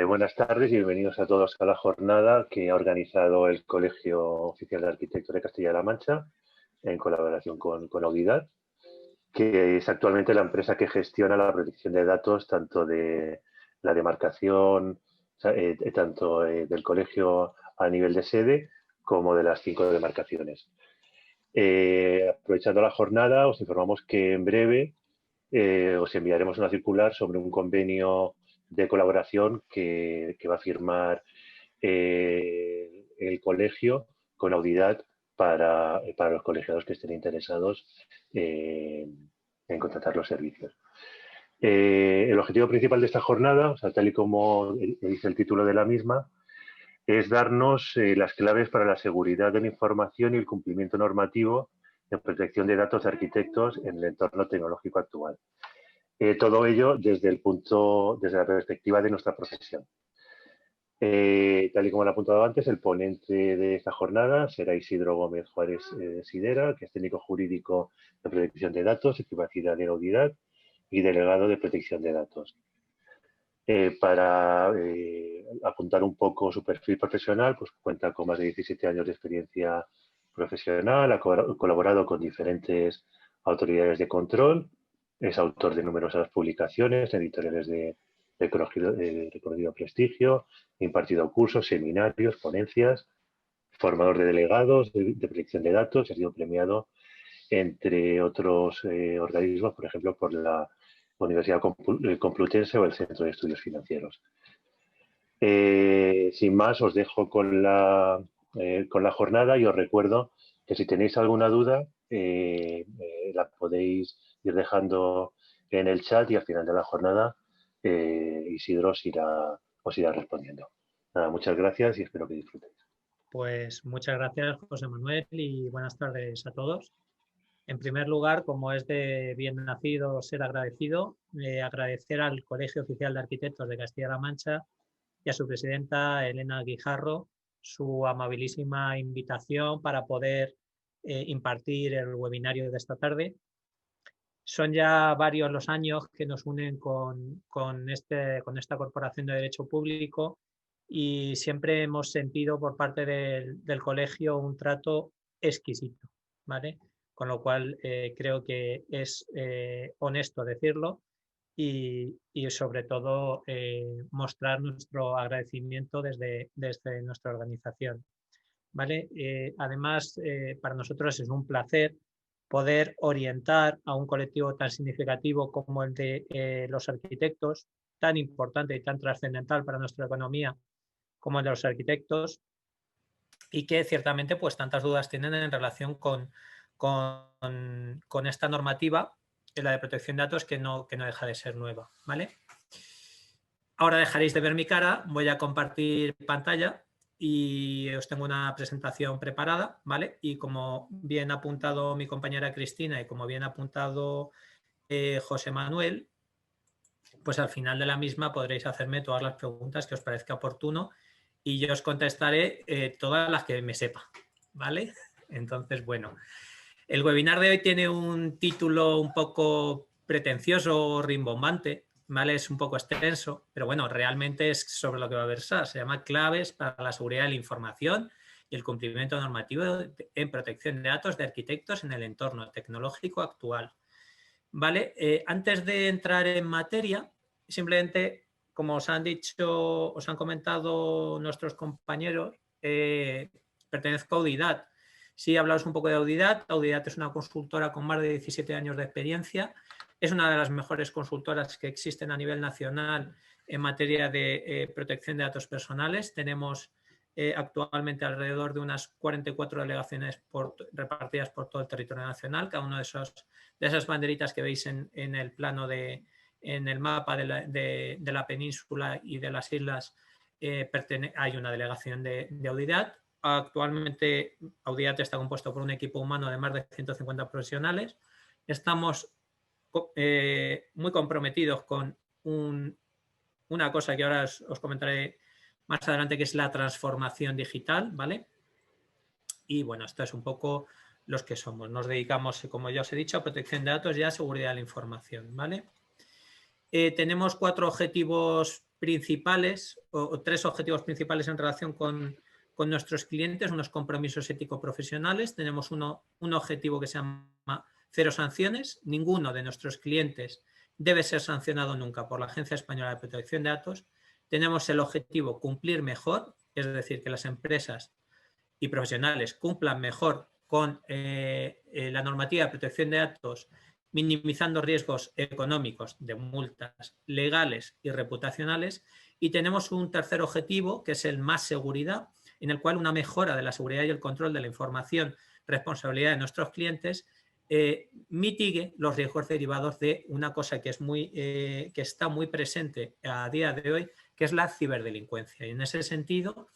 Buenas tardes y bienvenidos a todos a la jornada que ha organizado el Colegio Oficial de Arquitectos de Castilla-La Mancha en colaboración con Audidad, que es actualmente la empresa que gestiona la protección de datos tanto de la demarcación, tanto del colegio a nivel de sede como de las 5 demarcaciones. Aprovechando la jornada, os informamos que en breve os enviaremos una circular sobre un convenio de colaboración que va a firmar el colegio con Audidad para los colegiados que estén interesados en contratar los servicios. El objetivo principal de esta jornada, o sea, tal y como dice el título de la misma, es darnos las claves para la seguridad de la información y el cumplimiento normativo de protección de datos de arquitectos en el entorno tecnológico actual. Todo ello desde la perspectiva de nuestra profesión. Tal y como lo he apuntado antes, el ponente de esta jornada será Isidro Gómez Juárez Sidera, que es técnico jurídico de protección de datos y privacidad de Audidad y delegado de protección de datos. Para apuntar un poco su perfil profesional, pues cuenta con más de 17 años de experiencia profesional, ha colaborado con diferentes autoridades de control, es autor de numerosas publicaciones, editoriales de reconocido prestigio, impartido cursos, seminarios, ponencias, formador de delegados de protección de datos, ha sido premiado entre otros organismos, por ejemplo, por la Universidad Complutense o el Centro de Estudios Financieros. Sin más, os dejo con la jornada y os recuerdo que si tenéis alguna duda la podéis ir dejando en el chat y al final de la jornada Isidro os irá respondiendo. Nada, muchas gracias y espero que disfrutéis. Pues muchas gracias, José Manuel, y buenas tardes a todos. En primer lugar, como es de bien nacido ser agradecido, agradecer al Colegio Oficial de Arquitectos de Castilla-La Mancha y a su presidenta, Elena Guijarro, su amabilísima invitación para poder impartir el webinario de esta tarde. Son ya varios los años que nos unen con esta Corporación de Derecho Público y siempre hemos sentido por parte del colegio un trato exquisito, ¿vale? Con lo cual creo que es honesto decirlo y sobre todo mostrar nuestro agradecimiento desde nuestra organización, ¿vale? Además, para nosotros es un placer poder orientar a un colectivo tan significativo como el de los arquitectos, tan importante y tan trascendental para nuestra economía como el de los arquitectos, y que ciertamente pues tantas dudas tienen en relación con esta normativa, la de protección de datos, que no deja de ser nueva, ¿vale? Ahora dejaréis de ver mi cara, voy a compartir pantalla y os tengo una presentación preparada, ¿vale? Y como bien ha apuntado mi compañera Cristina y como bien ha apuntado José Manuel, pues al final de la misma podréis hacerme todas las preguntas que os parezca oportuno y yo os contestaré todas las que me sepa, ¿vale? Entonces, bueno, el webinar de hoy tiene un título un poco pretencioso, rimbombante, ¿vale? Es un poco extenso, pero bueno, realmente es sobre lo que va a versar. Se llama Claves para la seguridad de la información y el cumplimiento normativo en protección de datos de arquitectos en el entorno tecnológico actual, ¿vale? Antes de entrar en materia, simplemente, como os han comentado nuestros compañeros, pertenezco a Audidad. Sí, hablaos un poco de Audidad. Audidad es una consultora con más de 17 años de experiencia. Es una de las mejores consultoras que existen a nivel nacional en materia de protección de datos personales. Tenemos actualmente alrededor de unas 44 delegaciones repartidas por todo el territorio nacional. Cada una de esas banderitas que veis en el plano en el mapa de la península y de las islas, hay una delegación de Audidad. Actualmente Audidad está compuesto por un equipo humano de más de 150 profesionales. Estamos muy comprometidos con una cosa que ahora os comentaré más adelante, que es la transformación digital, ¿vale? Y bueno, esto es un poco los que somos. Nos dedicamos, como ya os he dicho, a protección de datos y a seguridad de la información, ¿vale? Tenemos 4 objetivos principales o 3 objetivos principales en relación con nuestros clientes, unos compromisos ético-profesionales. Tenemos un objetivo que se llama 0 sanciones. Ninguno de nuestros clientes debe ser sancionado nunca por la Agencia Española de Protección de Datos. Tenemos el objetivo cumplir mejor, es decir, que las empresas y profesionales cumplan mejor con la normativa de protección de datos, minimizando riesgos económicos de multas legales y reputacionales. Y tenemos un tercer objetivo, que es el más seguridad, en el cual una mejora de la seguridad y el control de la información, responsabilidad de nuestros clientes, mitigue los riesgos derivados de una cosa que está muy presente a día de hoy, que es la ciberdelincuencia. Y en ese sentido,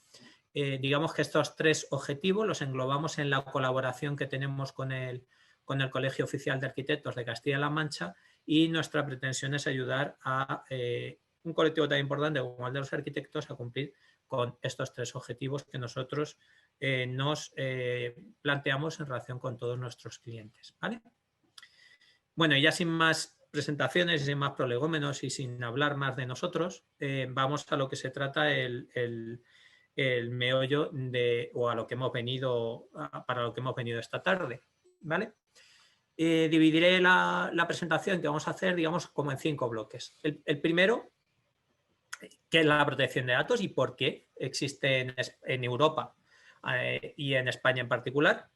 digamos que estos 3 objetivos los englobamos en la colaboración que tenemos con el Colegio Oficial de Arquitectos de Castilla-La Mancha, y nuestra pretensión es ayudar a un colectivo tan importante como el de los arquitectos a cumplir con estos 3 objetivos que nosotros nos planteamos en relación con todos nuestros clientes, ¿vale? Bueno, y ya sin más presentaciones y sin más prolegómenos y sin hablar más de nosotros, vamos a lo que se trata el meollo o a lo que hemos venido, para lo que hemos venido esta tarde, ¿vale? Dividiré la presentación que vamos a hacer, digamos, como en 5 bloques. El primero, que es la protección de datos y por qué existe en Europa y en España en particular,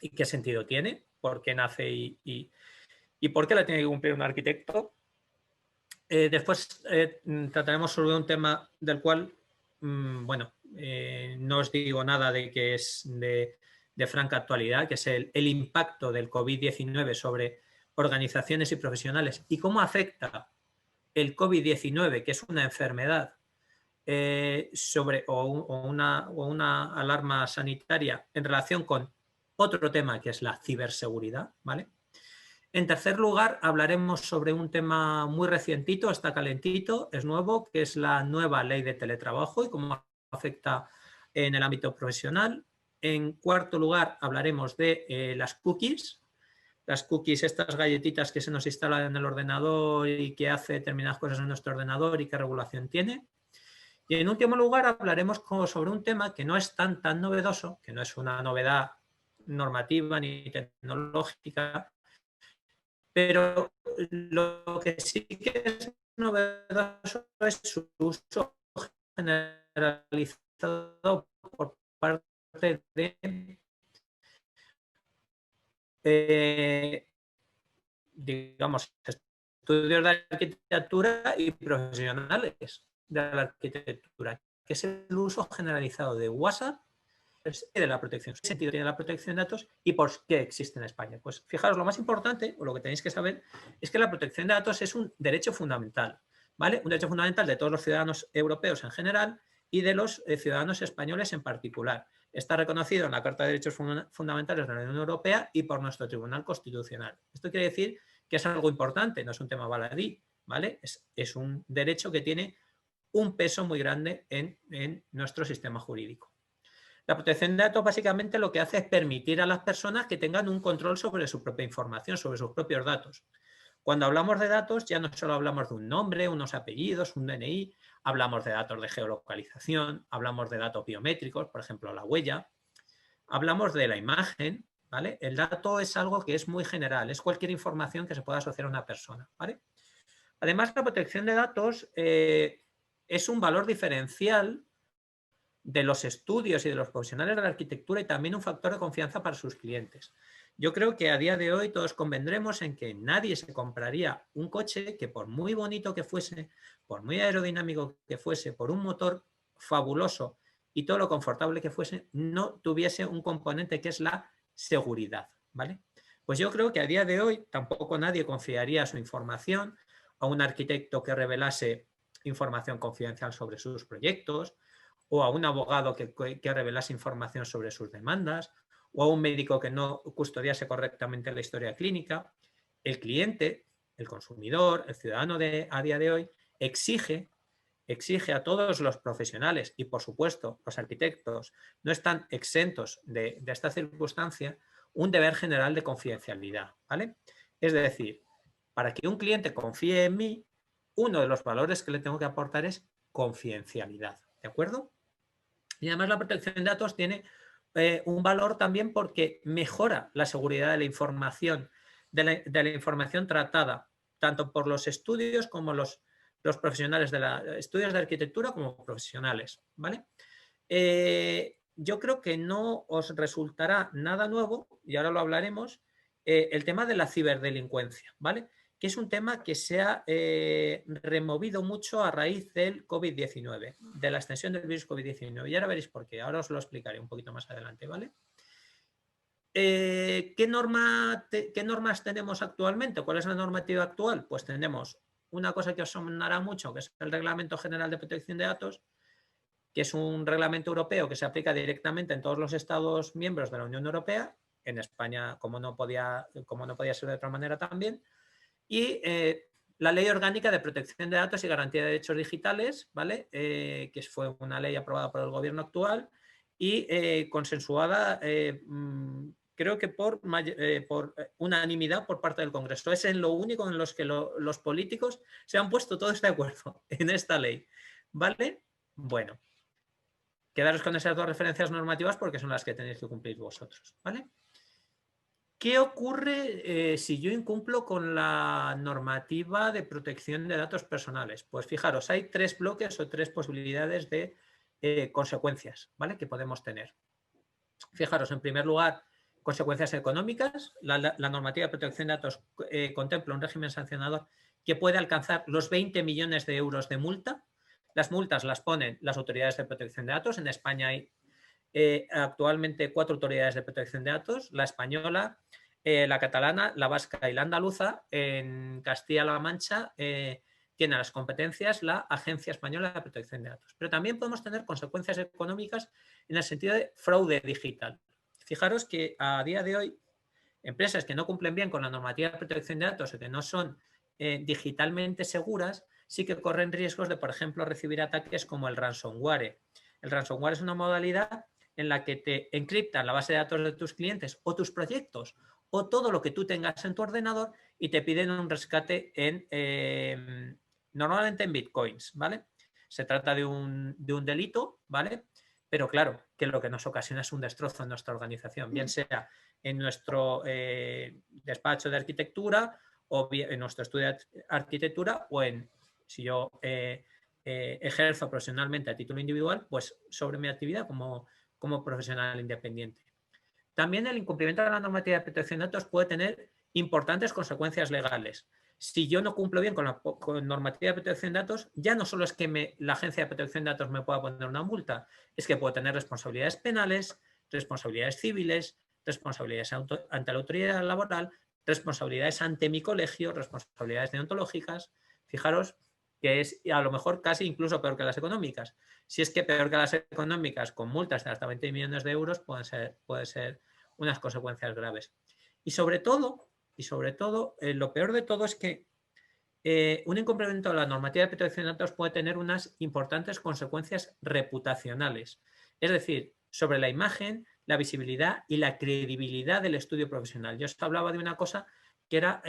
y qué sentido tiene, por qué nace y por qué la tiene que cumplir un arquitecto. Después trataremos sobre un tema del cual, bueno, no os digo nada de que es de franca actualidad, que es el impacto del COVID-19 sobre organizaciones y profesionales y cómo afecta el COVID-19, que es una enfermedad o una alarma sanitaria en relación con otro tema que es la ciberseguridad, ¿vale? En tercer lugar, hablaremos sobre un tema muy recientito, está calentito, es nuevo, que es la nueva ley de teletrabajo y cómo afecta en el ámbito profesional. En cuarto lugar, hablaremos de las cookies. Las cookies, estas galletitas que se nos instalan en el ordenador y que hace determinadas cosas en nuestro ordenador y qué regulación tiene. Y en último lugar, hablaremos sobre un tema que no es tan novedoso, que no es una novedad normativa ni tecnológica, pero lo que sí que es novedoso es su uso generalizado por parte de, digamos, estudios de arquitectura y profesionales de la arquitectura, que es el uso generalizado de WhatsApp y de la protección. ¿Qué sentido tiene la protección de datos y por qué existe en España? Pues fijaros, lo más importante, o lo que tenéis que saber, es que la protección de datos es un derecho fundamental, ¿vale? Un derecho fundamental de todos los ciudadanos europeos en general y de los ciudadanos españoles en particular. Está reconocido en la Carta de Derechos Fundamentales de la Unión Europea y por nuestro Tribunal Constitucional. Esto quiere decir que es algo importante, no es un tema baladí, ¿vale? Es un derecho que tiene un peso muy grande en nuestro sistema jurídico. La protección de datos básicamente lo que hace es permitir a las personas que tengan un control sobre su propia información, sobre sus propios datos. Cuando hablamos de datos ya no solo hablamos de un nombre, unos apellidos, un DNI, hablamos de datos de geolocalización, hablamos de datos biométricos, por ejemplo la huella, hablamos de la imagen, ¿vale? El dato es algo que es muy general, es cualquier información que se pueda asociar a una persona, ¿vale? Además, la protección de datos es un valor diferencial de los estudios y de los profesionales de la arquitectura y también un factor de confianza para sus clientes. Yo creo que a día de hoy todos convendremos en que nadie se compraría un coche que por muy bonito que fuese, por muy aerodinámico que fuese, por un motor fabuloso y todo lo confortable que fuese, no tuviese un componente que es la seguridad, ¿vale? Pues yo creo que a día de hoy tampoco nadie confiaría su información a un arquitecto que revelase información confidencial sobre sus proyectos, o a un abogado que revelase información sobre sus demandas, o a un médico que no custodiase correctamente la historia clínica. El cliente, el consumidor, el ciudadano a día de hoy exige a todos los profesionales y, por supuesto, los arquitectos no están exentos de esta circunstancia, un deber general de confidencialidad, ¿vale? Es decir, para que un cliente confíe en mí, uno de los valores que le tengo que aportar es confidencialidad, ¿de acuerdo? Y además la protección de datos tiene un valor también porque mejora la seguridad de la información, de la información tratada, tanto por los estudios como los profesionales de estudios de arquitectura como profesionales, ¿vale? Yo creo que no os resultará nada nuevo, y ahora lo hablaremos, el tema de la ciberdelincuencia, ¿vale? Que es un tema que se ha removido mucho a raíz del COVID-19, de la extensión del virus COVID-19. Y ahora veréis por qué, ahora os lo explicaré un poquito más adelante, ¿vale? ¿Qué normas tenemos actualmente? ¿Cuál es la normativa actual? Pues tenemos una cosa que os sonará mucho, que es el Reglamento General de Protección de Datos, que es un reglamento europeo que se aplica directamente en todos los Estados miembros de la Unión Europea, en España como no podía ser de otra manera también, y la Ley Orgánica de Protección de Datos y Garantía de Derechos Digitales, ¿vale? Que fue una ley aprobada por el gobierno actual y consensuada, creo que por unanimidad por parte del Congreso. Es en lo único en los que los políticos se han puesto todos de acuerdo en esta ley, ¿vale? Bueno, quedaros con esas dos referencias normativas porque son las que tenéis que cumplir vosotros, ¿vale? ¿Qué ocurre si yo incumplo con la normativa de protección de datos personales? Pues fijaros, hay tres bloques o tres posibilidades de consecuencias, ¿vale? Que podemos tener. Fijaros, en primer lugar, consecuencias económicas. La normativa de protección de datos contempla un régimen sancionador que puede alcanzar los 20 millones de euros de multa. Las multas las ponen las autoridades de protección de datos. En España hay actualmente 4 autoridades de protección de datos, la española, la catalana, la vasca y la andaluza. En Castilla-La Mancha tiene las competencias la Agencia Española de Protección de Datos. Pero también podemos tener consecuencias económicas en el sentido de fraude digital. Fijaros que a día de hoy, empresas que no cumplen bien con la normativa de protección de datos o que no son digitalmente seguras, sí que corren riesgos de, por ejemplo, recibir ataques como el ransomware. El ransomware es una modalidad en la que te encriptan la base de datos de tus clientes o tus proyectos o todo lo que tú tengas en tu ordenador y te piden un rescate normalmente en bitcoins, ¿vale? Se trata de un delito, ¿vale? Pero claro, que lo que nos ocasiona es un destrozo en nuestra organización, bien sea en nuestro despacho de arquitectura o bien en nuestro estudio de arquitectura o si yo ejerzo profesionalmente a título individual, pues sobre mi actividad como profesional independiente. También el incumplimiento de la normativa de protección de datos puede tener importantes consecuencias legales. Si yo no cumplo bien con la normativa de protección de datos, ya no solo es que la Agencia de Protección de Datos me pueda poner una multa, es que puedo tener responsabilidades penales, responsabilidades civiles, responsabilidades ante la autoridad laboral, responsabilidades ante mi colegio, responsabilidades deontológicas. Fijaros que es a lo mejor casi incluso peor que las económicas. Si es que peor que las económicas, con multas de hasta 20 millones de euros, pueden ser unas consecuencias graves. Y sobre todo, lo peor de todo es que un incumplimiento de la normativa de protección de datos puede tener unas importantes consecuencias reputacionales. Es decir, sobre la imagen, la visibilidad y la credibilidad del estudio profesional. Yo os hablaba de una cosa que era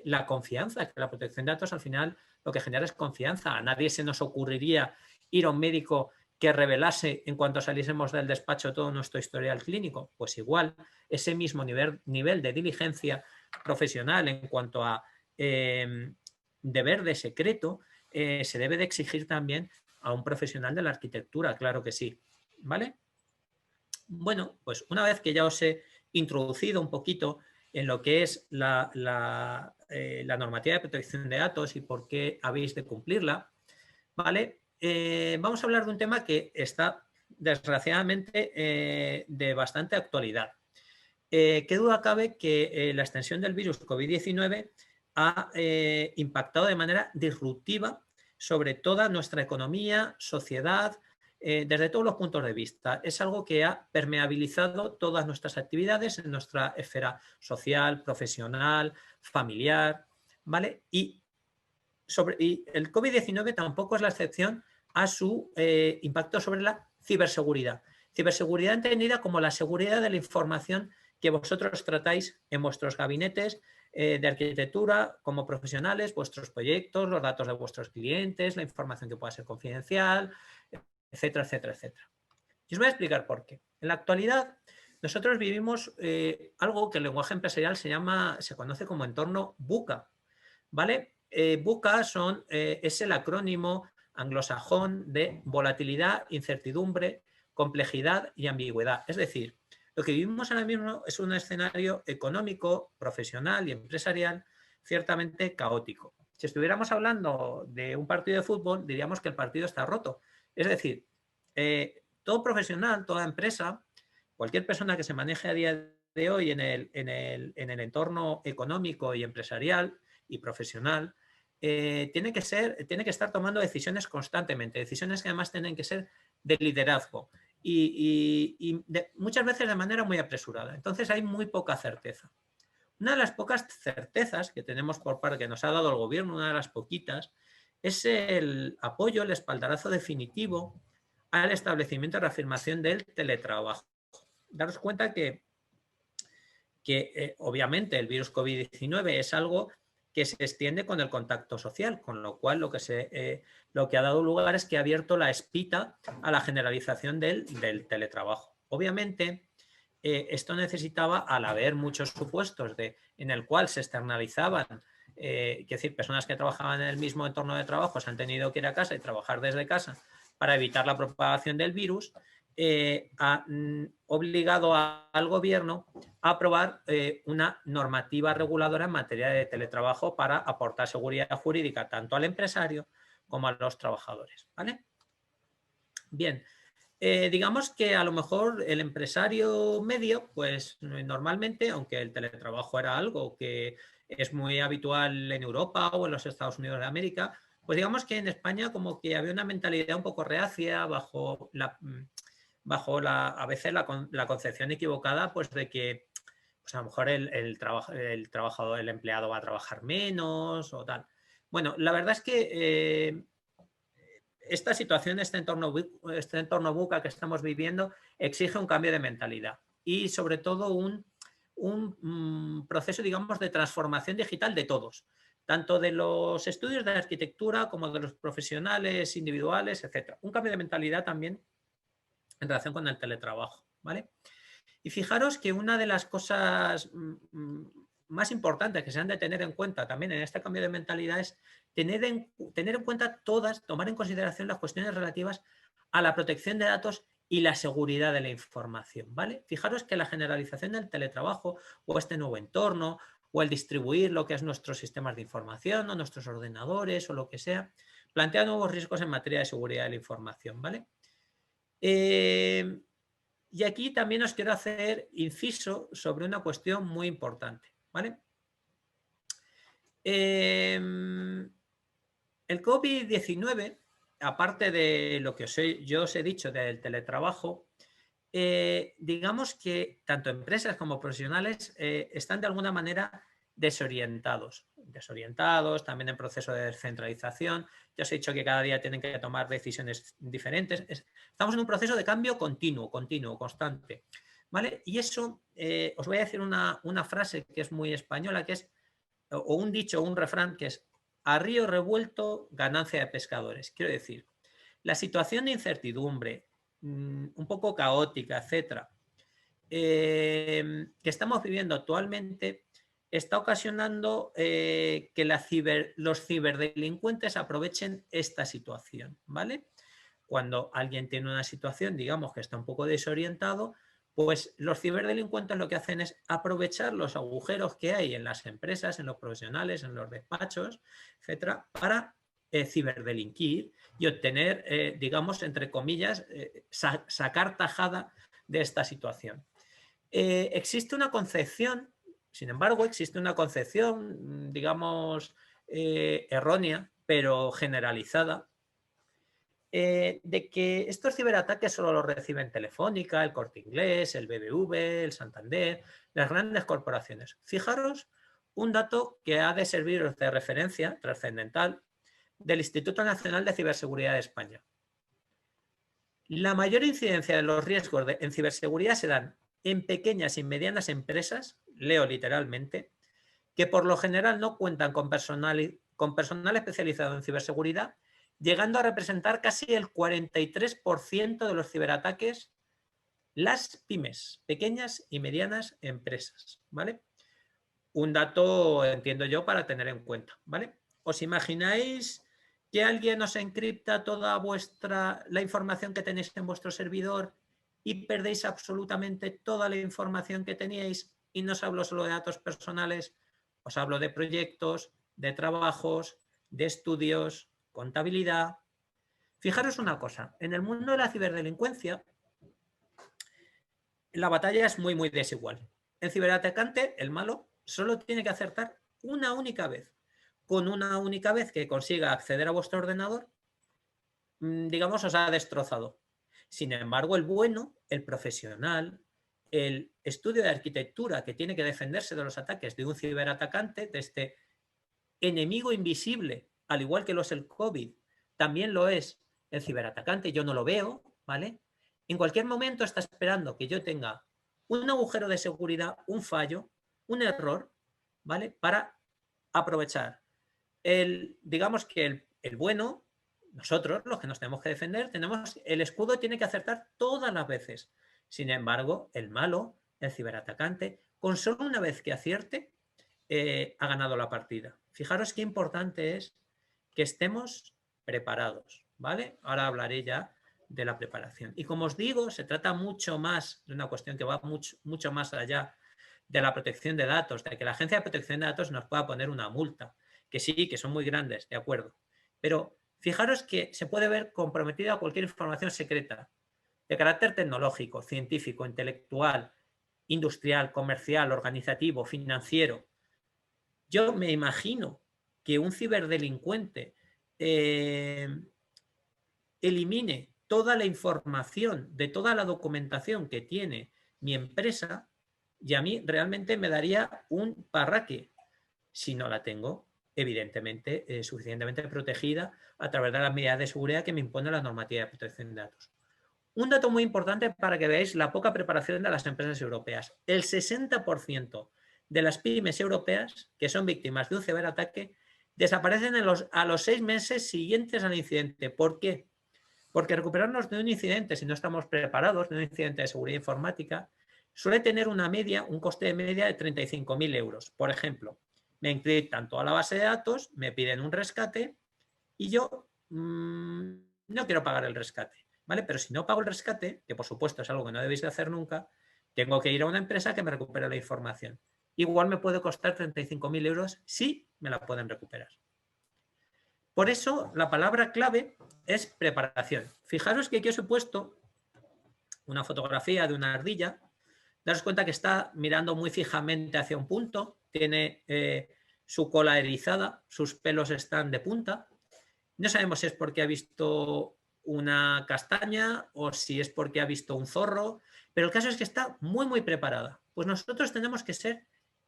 la confianza, que la protección de datos al final lo que genera es confianza. A nadie se nos ocurriría ir a un médico que revelase en cuanto saliésemos del despacho todo nuestro historial clínico. Pues igual, ese mismo nivel de diligencia profesional en cuanto a deber de secreto se debe de exigir también a un profesional de la arquitectura, claro que sí. ¿Vale? Bueno, pues una vez que ya os he introducido un poquito en lo que es la normativa de protección de datos y por qué habéis de cumplirla, ¿vale? Vamos a hablar de un tema que está desgraciadamente de bastante actualidad. Qué duda cabe que la extensión del virus COVID-19 ha impactado de manera disruptiva sobre toda nuestra economía, sociedad, desde todos los puntos de vista. Es algo que ha permeabilizado todas nuestras actividades en nuestra esfera social, profesional, familiar, ¿vale? Y el COVID-19 tampoco es la excepción a su impacto sobre la ciberseguridad. Ciberseguridad entendida como la seguridad de la información que vosotros tratáis en vuestros gabinetes, de arquitectura como profesionales, vuestros proyectos, los datos de vuestros clientes, la información que pueda ser confidencial, etcétera, etcétera, etcétera. Y os voy a explicar por qué. En la actualidad, nosotros vivimos algo que en lenguaje empresarial se conoce como entorno VUCA, ¿vale? VUCA es el acrónimo anglosajón de volatilidad, incertidumbre, complejidad y ambigüedad. Es decir, lo que vivimos ahora mismo es un escenario económico, profesional y empresarial ciertamente caótico. Si estuviéramos hablando de un partido de fútbol, diríamos que el partido está roto. Es decir, todo profesional, toda empresa, cualquier persona que se maneje a día de hoy en el entorno económico y empresarial y profesional, tiene que estar tomando decisiones constantemente, decisiones que además tienen que ser de liderazgo y muchas veces de manera muy apresurada. Entonces hay muy poca certeza. Una de las pocas certezas que tenemos por parte que nos ha dado el gobierno, una de las poquitas, es el apoyo, el espaldarazo definitivo al establecimiento y reafirmación del teletrabajo. Daros cuenta que obviamente el virus COVID-19 es algo que se extiende con el contacto social, con lo cual lo que ha dado lugar es que ha abierto la espita a la generalización del teletrabajo. Obviamente, esto necesitaba, al haber muchos supuestos en el cual se externalizaban, es decir, personas que trabajaban en el mismo entorno de trabajo se han tenido que ir a casa y trabajar desde casa para evitar la propagación del virus, ha obligado al gobierno a aprobar una normativa reguladora en materia de teletrabajo para aportar seguridad jurídica tanto al empresario como a los trabajadores, ¿vale? Bien, digamos que a lo mejor el empresario medio, pues normalmente, aunque el teletrabajo era algo que es muy habitual en Europa o en los Estados Unidos de América, pues digamos que en España como que había una mentalidad un poco reacia bajo a veces la concepción equivocada pues de que pues a lo mejor el trabajador, el empleado va a trabajar menos o tal. Bueno, la verdad es que esta situación, este entorno VUCA que estamos viviendo exige un cambio de mentalidad y sobre todo un proceso, digamos, de transformación digital de todos, tanto de los estudios de arquitectura como de los profesionales individuales, etc. Un cambio de mentalidad también en relación con el teletrabajo, ¿vale? Y fijaros que una de las cosas más importantes que se han de tener en cuenta también en este cambio de mentalidad es tener en cuenta tomar en consideración las cuestiones relativas a la protección de datos y la seguridad de la información, ¿vale? Fijaros que la generalización del teletrabajo o este nuevo entorno o el distribuir lo que es nuestros sistemas de información o nuestros ordenadores o lo que sea, plantea nuevos riesgos en materia de seguridad de la información, ¿vale? Y aquí también os quiero hacer inciso sobre una cuestión muy importante, ¿vale? El COVID-19, aparte de lo que yo os he dicho del teletrabajo, digamos que tanto empresas como profesionales están de alguna manera desorientados, también en proceso de descentralización. Ya os he dicho que cada día tienen que tomar decisiones diferentes. Estamos en un proceso de cambio continuo, constante, ¿vale? Y eso, os voy a decir una frase que es muy española, que es, o un dicho, un refrán, que es: a río revuelto, ganancia de pescadores. Quiero decir, la situación de incertidumbre, un poco caótica, etcétera, que estamos viviendo actualmente, está ocasionando que los ciberdelincuentes aprovechen esta situación, ¿vale? Cuando alguien tiene una situación, digamos, que está un poco desorientado, pues los ciberdelincuentes lo que hacen es aprovechar los agujeros que hay en las empresas, en los profesionales, en los despachos, etcétera, para ciberdelinquir y obtener, digamos, entre comillas, sacar tajada de esta situación. Existe una concepción, sin embargo, digamos, errónea, pero generalizada, de que estos ciberataques solo los reciben Telefónica, el Corte Inglés, el BBV, el Santander, las grandes corporaciones. Fijaros un dato que ha de serviros de referencia trascendental del Instituto Nacional de Ciberseguridad de España. La mayor incidencia de los riesgos en ciberseguridad se dan en pequeñas y medianas empresas, leo literalmente, que por lo general no cuentan con personal especializado en ciberseguridad, llegando a representar casi el 43% de los ciberataques las pymes, pequeñas y medianas empresas, ¿vale? Un dato, entiendo yo, para tener en cuenta, ¿vale? ¿Os imagináis que alguien os encripta toda la información que tenéis en vuestro servidor y perdéis absolutamente toda la información que teníais? Y no os hablo solo de datos personales, os hablo de proyectos, de trabajos, de estudios, contabilidad. Fijaros una cosa, en el mundo de la ciberdelincuencia, la batalla es muy, muy desigual. El ciberatacante, el malo, solo tiene que acertar una única vez. Con una única vez que consiga acceder a vuestro ordenador, digamos, os ha destrozado. Sin embargo, el bueno, el profesional, el estudio de arquitectura que tiene que defenderse de los ataques de un ciberatacante, de este enemigo invisible, al igual que lo es el COVID, también lo es el ciberatacante, yo no lo veo, ¿vale? En cualquier momento está esperando que yo tenga un agujero de seguridad, un fallo, un error, ¿vale? Para aprovechar. Digamos que el bueno, nosotros, los que nos tenemos que defender, el escudo tiene que acertar todas las veces. Sin embargo, el malo, el ciberatacante, con solo una vez que acierte, ha ganado la partida. Fijaros qué importante es que estemos preparados, ¿vale? Ahora hablaré ya de la preparación. Y como os digo, se trata mucho más de una cuestión que va mucho más allá de la protección de datos, de que la Agencia de Protección de Datos nos pueda poner una multa, que sí, que son muy grandes, de acuerdo. Pero fijaros que se puede ver comprometida cualquier información secreta de carácter tecnológico, científico, intelectual, industrial, comercial, organizativo, financiero. Yo me imagino que un ciberdelincuente elimine toda la información de toda la documentación que tiene mi empresa y a mí realmente me daría un parraque si no la tengo, evidentemente, suficientemente protegida a través de las medidas de seguridad que me impone la normativa de protección de datos. Un dato muy importante para que veáis la poca preparación de las empresas europeas. El 60% de las pymes europeas que son víctimas de un ciberataque desaparecen a los 6 meses siguientes al incidente. ¿Por qué? Porque recuperarnos de un incidente, si no estamos preparados, de un incidente de seguridad informática, suele tener una media, un coste de media de 35.000 euros. Por ejemplo, me encriptan toda la base de datos, me piden un rescate y yo no quiero pagar el rescate, ¿vale? Pero si no pago el rescate, que por supuesto es algo que no debéis de hacer nunca, tengo que ir a una empresa que me recupere la información. Igual me puede costar 35.000 euros si me la pueden recuperar. Por eso la palabra clave es preparación. Fijaros que aquí os he puesto una fotografía de una ardilla. Daros cuenta que está mirando muy fijamente hacia un punto, tiene su cola erizada, sus pelos están de punta. No sabemos si es porque ha visto una castaña o si es porque ha visto un zorro, pero el caso es que está muy, muy preparada. Pues nosotros tenemos que ser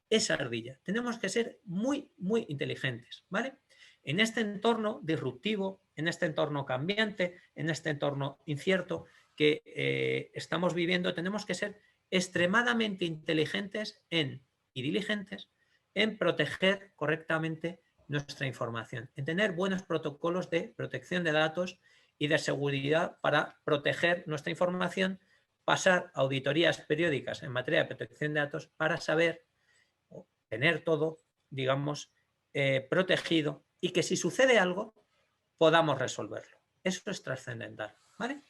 esa ardilla, tenemos que ser muy, muy inteligentes, ¿vale? En este entorno disruptivo, en este entorno cambiante, en este entorno incierto que estamos viviendo, tenemos que ser extremadamente inteligentes y diligentes en proteger correctamente nuestra información, en tener buenos protocolos de protección de datos y de seguridad para proteger nuestra información, pasar auditorías periódicas en materia de protección de datos para saber o tener todo, digamos, protegido y que si sucede algo podamos resolverlo. Eso es trascendental, ¿vale?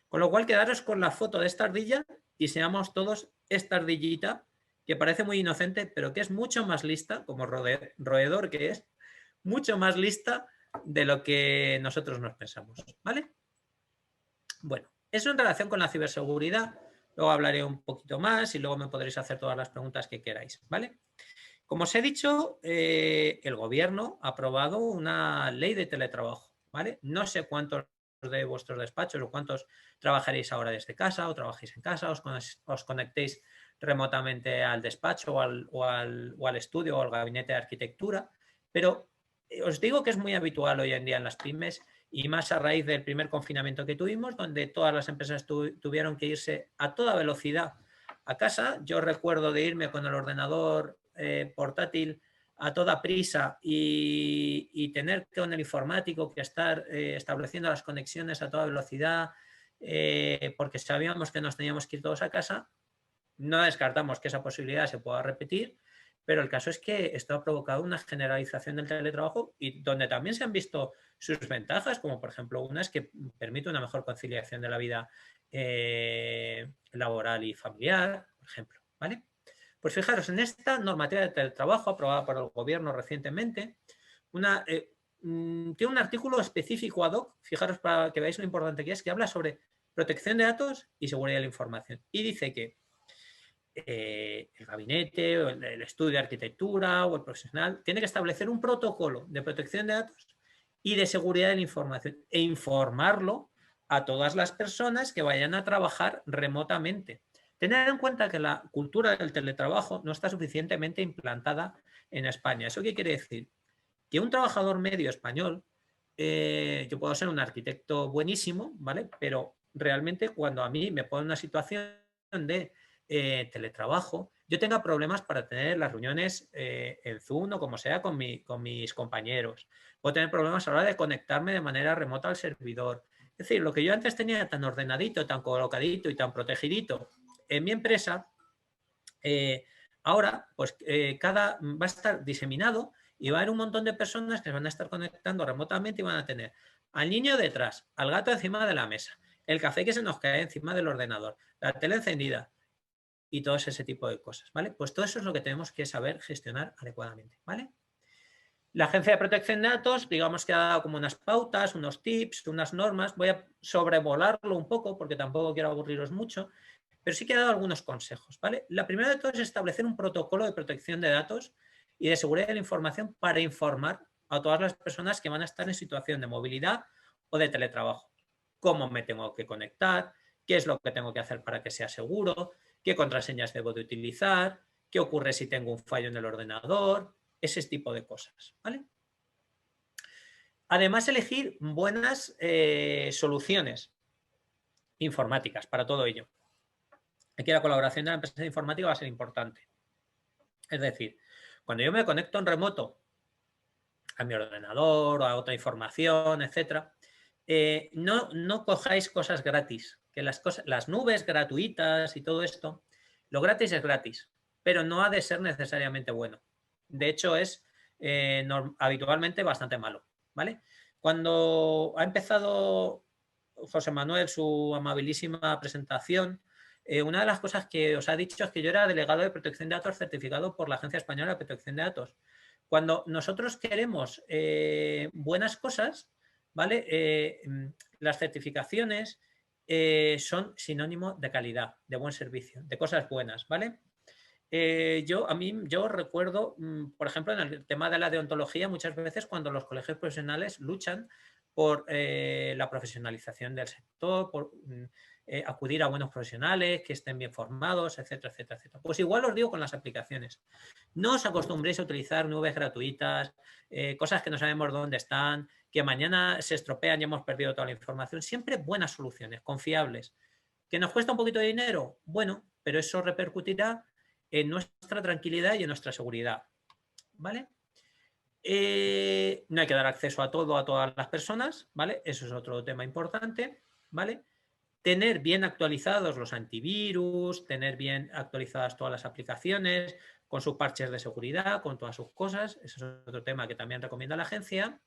Con lo cual quedaros con la foto de esta ardilla y seamos todos esta ardillita que parece muy inocente, pero que es mucho más lista, como roedor que es, mucho más lista de lo que nosotros nos pensamos, ¿vale? Bueno, eso en relación con la ciberseguridad. Luego hablaré un poquito más y luego me podréis hacer todas las preguntas que queráis, ¿vale? Como os he dicho, el gobierno ha aprobado una ley de teletrabajo, ¿vale? No sé cuántos de vuestros despachos o cuántos trabajaréis ahora desde casa o trabajéis en casa, os conectéis remotamente al despacho o al estudio o al gabinete de arquitectura, pero os digo que es muy habitual hoy en día en las pymes y más a raíz del primer confinamiento que tuvimos, donde todas las empresas tuvieron que irse a toda velocidad a casa. Yo recuerdo de irme con el ordenador portátil a toda prisa y tener con el informático que estar estableciendo las conexiones a toda velocidad, porque sabíamos que nos teníamos que ir todos a casa, no descartamos que esa posibilidad se pueda repetir, pero el caso es que esto ha provocado una generalización del teletrabajo y donde también se han visto sus ventajas, como por ejemplo una es que permite una mejor conciliación de la vida laboral y familiar, por ejemplo, ¿vale? Pues fijaros, en esta normativa de teletrabajo aprobada por el gobierno recientemente, tiene un artículo específico ad hoc, fijaros para que veáis lo importante que es, que habla sobre protección de datos y seguridad de la información. Y dice que el gabinete o el estudio de arquitectura o el profesional tiene que establecer un protocolo de protección de datos y de seguridad de la información e informarlo a todas las personas que vayan a trabajar remotamente. Tener en cuenta que la cultura del teletrabajo no está suficientemente implantada en España. ¿Eso qué quiere decir? Que un trabajador medio español, yo puedo ser un arquitecto buenísimo, ¿vale? Pero realmente cuando a mí me pone una situación de teletrabajo, yo tenga problemas para tener las reuniones en Zoom o como sea con mis compañeros. Puedo tener problemas a la hora de conectarme de manera remota al servidor. Es decir, lo que yo antes tenía tan ordenadito, tan colocadito y tan protegidito en mi empresa, ahora pues va a estar diseminado y va a haber un montón de personas que se van a estar conectando remotamente y van a tener al niño detrás, al gato encima de la mesa, el café que se nos cae encima del ordenador, la tele encendida y todo ese tipo de cosas, ¿vale? Pues todo eso es lo que tenemos que saber gestionar adecuadamente, ¿vale? La Agencia de Protección de Datos, digamos que ha dado como unas pautas, unos tips, unas normas. Voy a sobrevolarlo un poco porque tampoco quiero aburriros mucho, pero sí que ha dado algunos consejos, ¿vale? La primera de todas es establecer un protocolo de protección de datos y de seguridad de la información para informar a todas las personas que van a estar en situación de movilidad o de teletrabajo. Cómo me tengo que conectar, qué es lo que tengo que hacer para que sea seguro, qué contraseñas debo de utilizar, qué ocurre si tengo un fallo en el ordenador, ese tipo de cosas, ¿vale? Además, elegir buenas soluciones informáticas para todo ello. Aquí la colaboración de la empresa de informática va a ser importante. Es decir, cuando yo me conecto en remoto a mi ordenador o a otra información, etcétera, no cojáis cosas gratis, que las nubes gratuitas y todo esto, lo gratis es gratis, pero no ha de ser necesariamente bueno. De hecho, es habitualmente bastante malo, ¿vale? Cuando ha empezado José Manuel su amabilísima presentación, una de las cosas que os ha dicho es que yo era delegado de protección de datos certificado por la Agencia Española de Protección de Datos. Cuando nosotros queremos buenas cosas, ¿vale? Las certificaciones son sinónimo de calidad, de buen servicio, de cosas buenas, ¿vale? Yo recuerdo, por ejemplo, en el tema de la deontología, muchas veces cuando los colegios profesionales luchan por la profesionalización del sector, por acudir a buenos profesionales que estén bien formados, etcétera, etcétera, etcétera. Pues igual os digo con las aplicaciones. No os acostumbréis a utilizar nubes gratuitas, cosas que no sabemos dónde están, que mañana se estropean y hemos perdido toda la información. Siempre buenas soluciones, confiables. ¿Que nos cuesta un poquito de dinero? Bueno, pero eso repercutirá en nuestra tranquilidad y en nuestra seguridad, ¿vale? No hay que dar acceso a todas las personas, ¿vale? Eso es otro tema importante, ¿vale? Tener bien actualizados los antivirus, tener bien actualizadas todas las aplicaciones, con sus parches de seguridad, con todas sus cosas, eso es otro tema que también recomienda la agencia.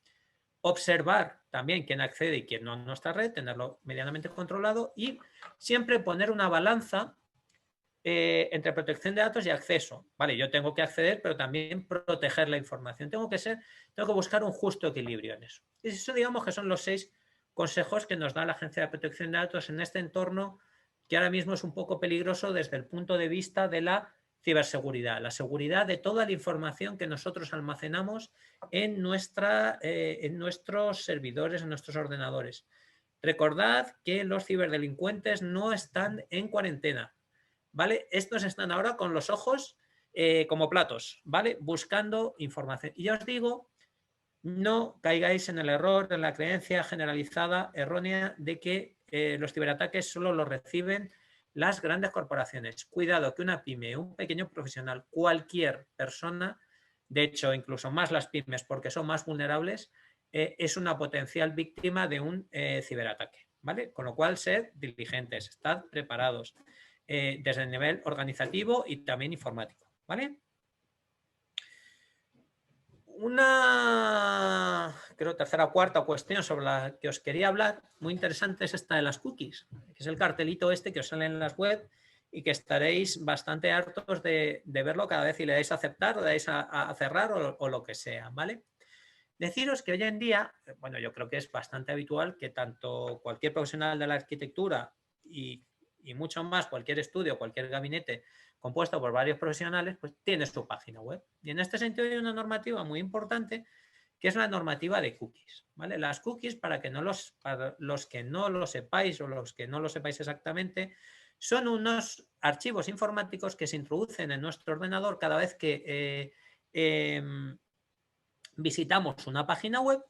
Observar también quién accede y quién no a nuestra red, tenerlo medianamente controlado y siempre poner una balanza entre protección de datos y acceso. Vale, yo tengo que acceder, pero también proteger la información. Tengo que buscar un justo equilibrio en eso. Y eso digamos que son los 6 consejos que nos da la Agencia de Protección de Datos en este entorno que ahora mismo es un poco peligroso desde el punto de vista de la ciberseguridad, la seguridad de toda la información que nosotros almacenamos en nuestros servidores, en nuestros ordenadores. Recordad que los ciberdelincuentes no están en cuarentena, ¿vale? Estos están ahora con los ojos como platos, ¿vale? Buscando información. Y ya os digo, no caigáis en el error, en la creencia generalizada, errónea, de que los ciberataques solo los reciben las grandes corporaciones. Cuidado que una pyme, un pequeño profesional, cualquier persona de hecho, incluso más las pymes porque son más vulnerables, es una potencial víctima de un ciberataque, ¿vale? Con lo cual, sed diligentes, estad preparados desde el nivel organizativo y también informático, ¿vale? Una, creo, tercera o cuarta cuestión sobre la que os quería hablar, muy interesante, es esta de las cookies, que es el cartelito este que os sale en las web y que estaréis bastante hartos de verlo cada vez y le dais a aceptar, o le dais a cerrar o lo que sea, ¿vale? Deciros que hoy en día, bueno, yo creo que es bastante habitual que tanto cualquier profesional de la arquitectura y mucho más, cualquier estudio, cualquier gabinete compuesto por varios profesionales, pues tiene su página web. Y en este sentido hay una normativa muy importante que es la normativa de cookies, ¿vale? Las cookies, para los que no lo sepáis o los que no lo sepáis exactamente, son unos archivos informáticos que se introducen en nuestro ordenador cada vez que visitamos una página web,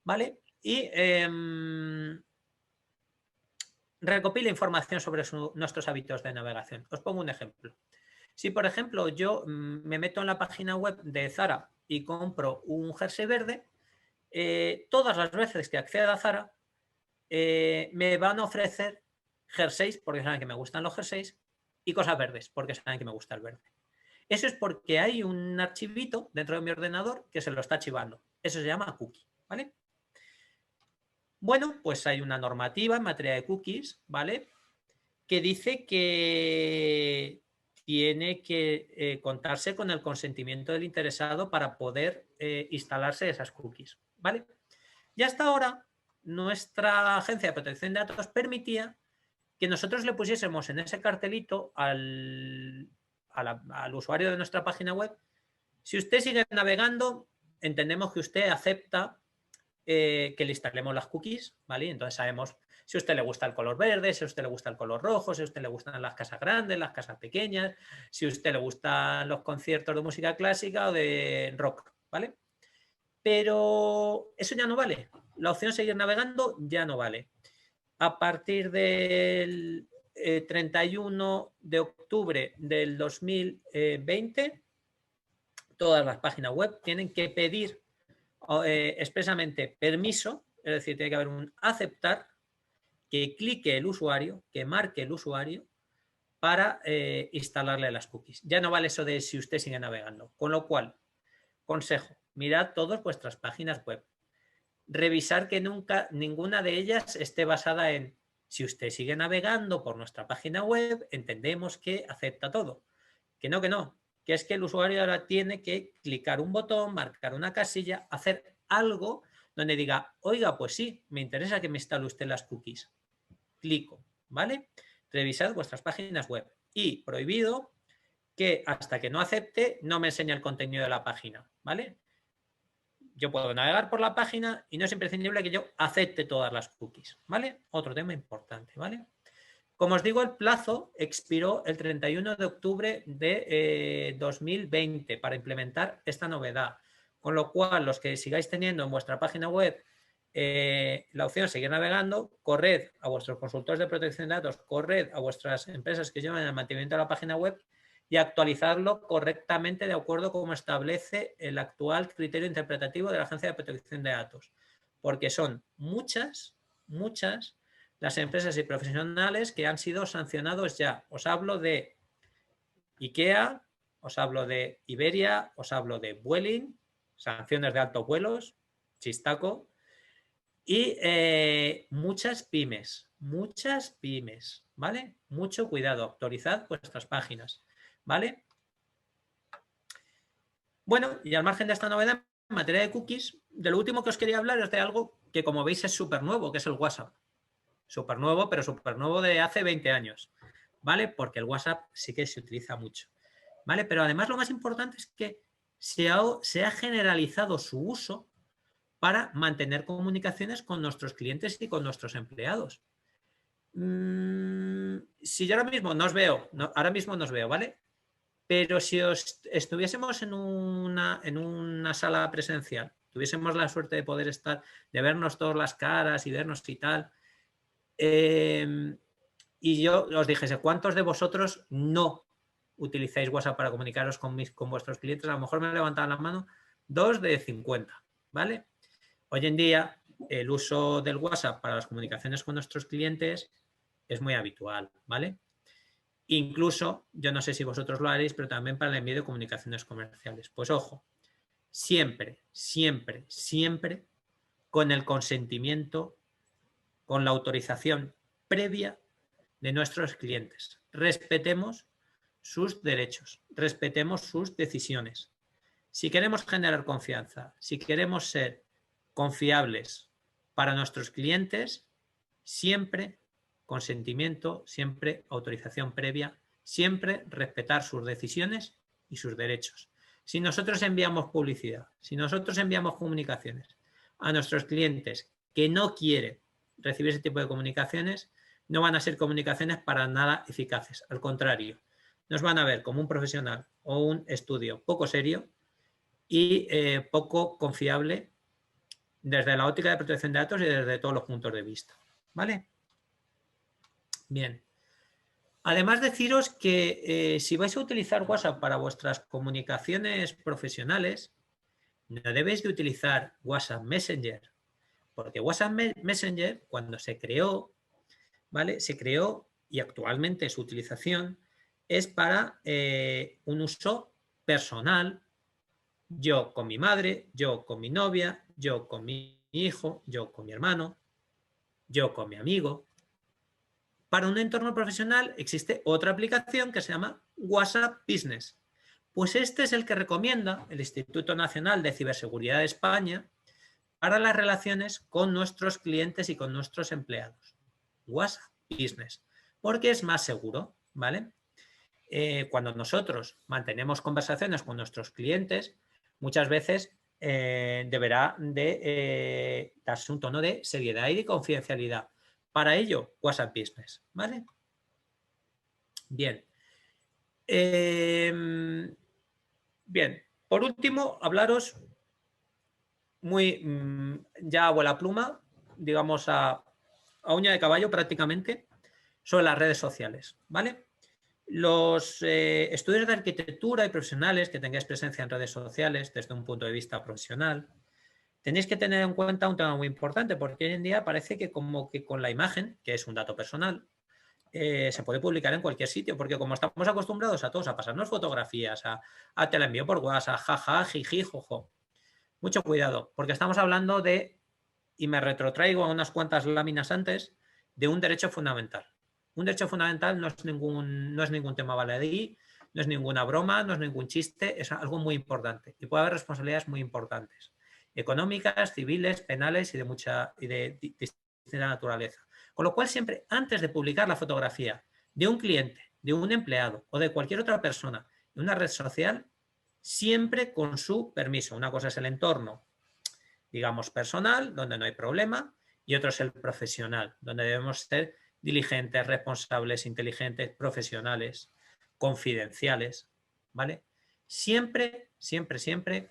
¿vale? Y recopila información sobre nuestros hábitos de navegación. Os pongo un ejemplo. Si, por ejemplo, yo me meto en la página web de Zara y compro un jersey verde, todas las veces que acceda a Zara, me van a ofrecer jerseys, porque saben que me gustan los jerseys, y cosas verdes, porque saben que me gusta el verde. Eso es porque hay un archivito dentro de mi ordenador que se lo está archivando. Eso se llama cookie, ¿vale? Bueno, pues hay una normativa en materia de cookies, ¿vale? Que dice que tiene que contarse con el consentimiento del interesado para poder instalarse esas cookies, ¿vale? Y hasta ahora, nuestra agencia de protección de datos permitía que nosotros le pusiésemos en ese cartelito al usuario de nuestra página web: si usted sigue navegando, entendemos que usted acepta que le instalemos las cookies, ¿vale? Entonces sabemos si a usted le gusta el color verde, si a usted le gusta el color rojo, si a usted le gustan las casas grandes, las casas pequeñas, si a usted le gustan los conciertos de música clásica o de rock, ¿vale? Pero eso ya no vale. La opción de seguir navegando ya no vale. A partir del 31 de octubre del 2020, todas las páginas web tienen que pedir expresamente permiso, es decir, tiene que haber un aceptar, que clique el usuario, que marque el usuario para instalarle las cookies. Ya no vale eso de si usted sigue navegando. Con lo cual, consejo, mirad todas vuestras páginas web. Revisar que nunca ninguna de ellas esté basada en: si usted sigue navegando por nuestra página web, entendemos que acepta todo. Que no, que es que el usuario ahora tiene que clicar un botón, marcar una casilla, hacer algo donde diga: oiga, pues sí, me interesa que me instale usted las cookies. Clico, ¿vale? Revisad vuestras páginas web. Y prohibido que hasta que no acepte no me enseñe el contenido de la página, ¿vale? Yo puedo navegar por la página y no es imprescindible que yo acepte todas las cookies, ¿vale? Otro tema importante, ¿vale? Como os digo, el plazo expiró el 31 de octubre de 2020 para implementar esta novedad. Con lo cual, los que sigáis teniendo en vuestra página web la opción de seguir navegando, corred a vuestros consultores de protección de datos, corred a vuestras empresas que llevan el mantenimiento de la página web y actualizarlo correctamente de acuerdo con como establece el actual criterio interpretativo de la Agencia de Protección de Datos. Porque son muchas las empresas y profesionales que han sido sancionados ya. Os hablo de IKEA, os hablo de Iberia, os hablo de Vueling, sanciones de altos vuelos, Chistaco, y muchas pymes, ¿vale? Mucho cuidado, actualizad vuestras páginas, ¿vale? Bueno, y al margen de esta novedad, en materia de cookies, de lo último que os quería hablar es de algo que, como veis, es súper nuevo, que es el WhatsApp. Súper nuevo, pero súper nuevo de hace 20 años, ¿vale? Porque el WhatsApp sí que se utiliza mucho, ¿vale? Pero además lo más importante es que se ha generalizado su uso para mantener comunicaciones con nuestros clientes y con nuestros empleados. Si yo ahora mismo no os veo, ¿vale? Pero si estuviésemos en una sala presencial, tuviésemos la suerte de poder estar, de vernos todas las caras y vernos y tal, y yo os dijese: ¿cuántos de vosotros no utilizáis WhatsApp para comunicaros con vuestros clientes? A lo mejor me levantan la mano 2 de 50, ¿vale? Hoy en día el uso del WhatsApp para las comunicaciones con nuestros clientes es muy habitual, ¿vale? Incluso, yo no sé si vosotros lo haréis, pero también para el envío de comunicaciones comerciales. Pues ojo, siempre, siempre, siempre con el consentimiento, con la autorización previa de nuestros clientes. Respetemos sus derechos, respetemos sus decisiones. Si queremos generar confianza, si queremos ser confiables para nuestros clientes, siempre consentimiento, siempre autorización previa, siempre respetar sus decisiones y sus derechos. Si nosotros enviamos publicidad, si nosotros enviamos comunicaciones a nuestros clientes que no quieren recibir ese tipo de comunicaciones, no van a ser comunicaciones para nada eficaces. Al contrario, nos van a ver como un profesional o un estudio poco serio y poco confiable desde la óptica de protección de datos y desde todos los puntos de vista. ¿Vale? Bien. Además, deciros que si vais a utilizar WhatsApp para vuestras comunicaciones profesionales, no debéis de utilizar WhatsApp Messenger, porque WhatsApp Messenger, cuando se creó, ¿vale? Se creó y actualmente su utilización es para un uso personal. Yo con mi madre, yo con mi novia, yo con mi hijo, yo con mi hermano, yo con mi amigo. Para un entorno profesional existe otra aplicación que se llama WhatsApp Business. Pues este es el que recomienda el Instituto Nacional de Ciberseguridad de España para las relaciones con nuestros clientes y con nuestros empleados. WhatsApp Business, porque es más seguro, ¿vale? Cuando nosotros mantenemos conversaciones con nuestros clientes, muchas veces deberá de darse un tono de seriedad y de confidencialidad. Para ello, WhatsApp Business, ¿vale? Bien. Bien, por último, hablaros ya a vuela pluma, digamos a uña de caballo prácticamente, sobre las redes sociales, ¿vale? Los estudios de arquitectura y profesionales que tengáis presencia en redes sociales desde un punto de vista profesional, tenéis que tener en cuenta un tema muy importante, porque hoy en día parece que como que con la imagen, que es un dato personal, se puede publicar en cualquier sitio, porque como estamos acostumbrados a todos a pasarnos fotografías, a te la envío por WhatsApp, jaja, jiji, jojo. Mucho cuidado, porque estamos hablando de, y me retrotraigo a unas cuantas láminas antes, de un derecho fundamental. Un derecho fundamental no es ningún tema baladí, no es ninguna broma, no es ningún chiste, es algo muy importante y puede haber responsabilidades muy importantes, económicas, civiles, penales y de distinta naturaleza. Con lo cual siempre antes de publicar la fotografía de un cliente, de un empleado o de cualquier otra persona en una red social, siempre con su permiso. Una cosa es el entorno, digamos, personal, donde no hay problema, y otro es el profesional, donde debemos ser diligentes, responsables, inteligentes, profesionales, confidenciales, ¿vale? Siempre, siempre, siempre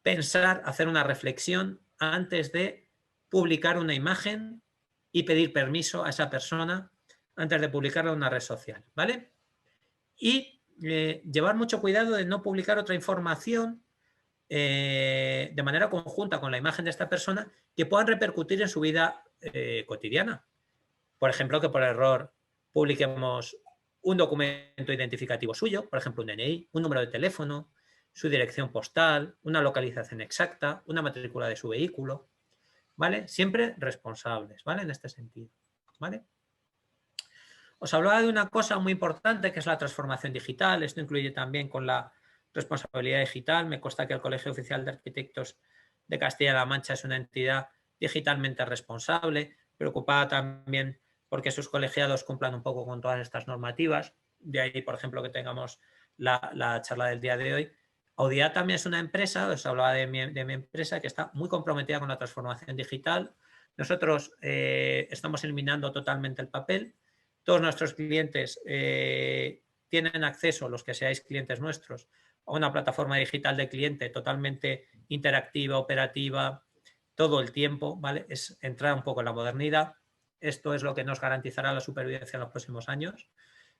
pensar, hacer una reflexión antes de publicar una imagen y pedir permiso a esa persona antes de publicarla en una red social, ¿vale? Y llevar mucho cuidado de no publicar otra información de manera conjunta con la imagen de esta persona que puedan repercutir en su vida cotidiana. Por ejemplo, que por error publiquemos un documento identificativo suyo, por ejemplo, un DNI, un número de teléfono, su dirección postal, una localización exacta, una matrícula de su vehículo, ¿vale? Siempre responsables, ¿vale? En este sentido, ¿vale? Os hablaba de una cosa muy importante que es la transformación digital. Esto incluye también con la responsabilidad digital. Me consta que el Colegio Oficial de Arquitectos de Castilla-La Mancha es una entidad digitalmente responsable, preocupada también porque sus colegiados cumplan un poco con todas estas normativas. De ahí, por ejemplo, que tengamos la charla del día de hoy. Audiat también es una empresa, os hablaba de mi empresa, que está muy comprometida con la transformación digital. Nosotros estamos eliminando totalmente el papel. Todos nuestros clientes tienen acceso, los que seáis clientes nuestros, a una plataforma digital de cliente totalmente interactiva, operativa, todo el tiempo, ¿vale? Es entrar un poco en la modernidad. Esto es lo que nos garantizará la supervivencia en los próximos años.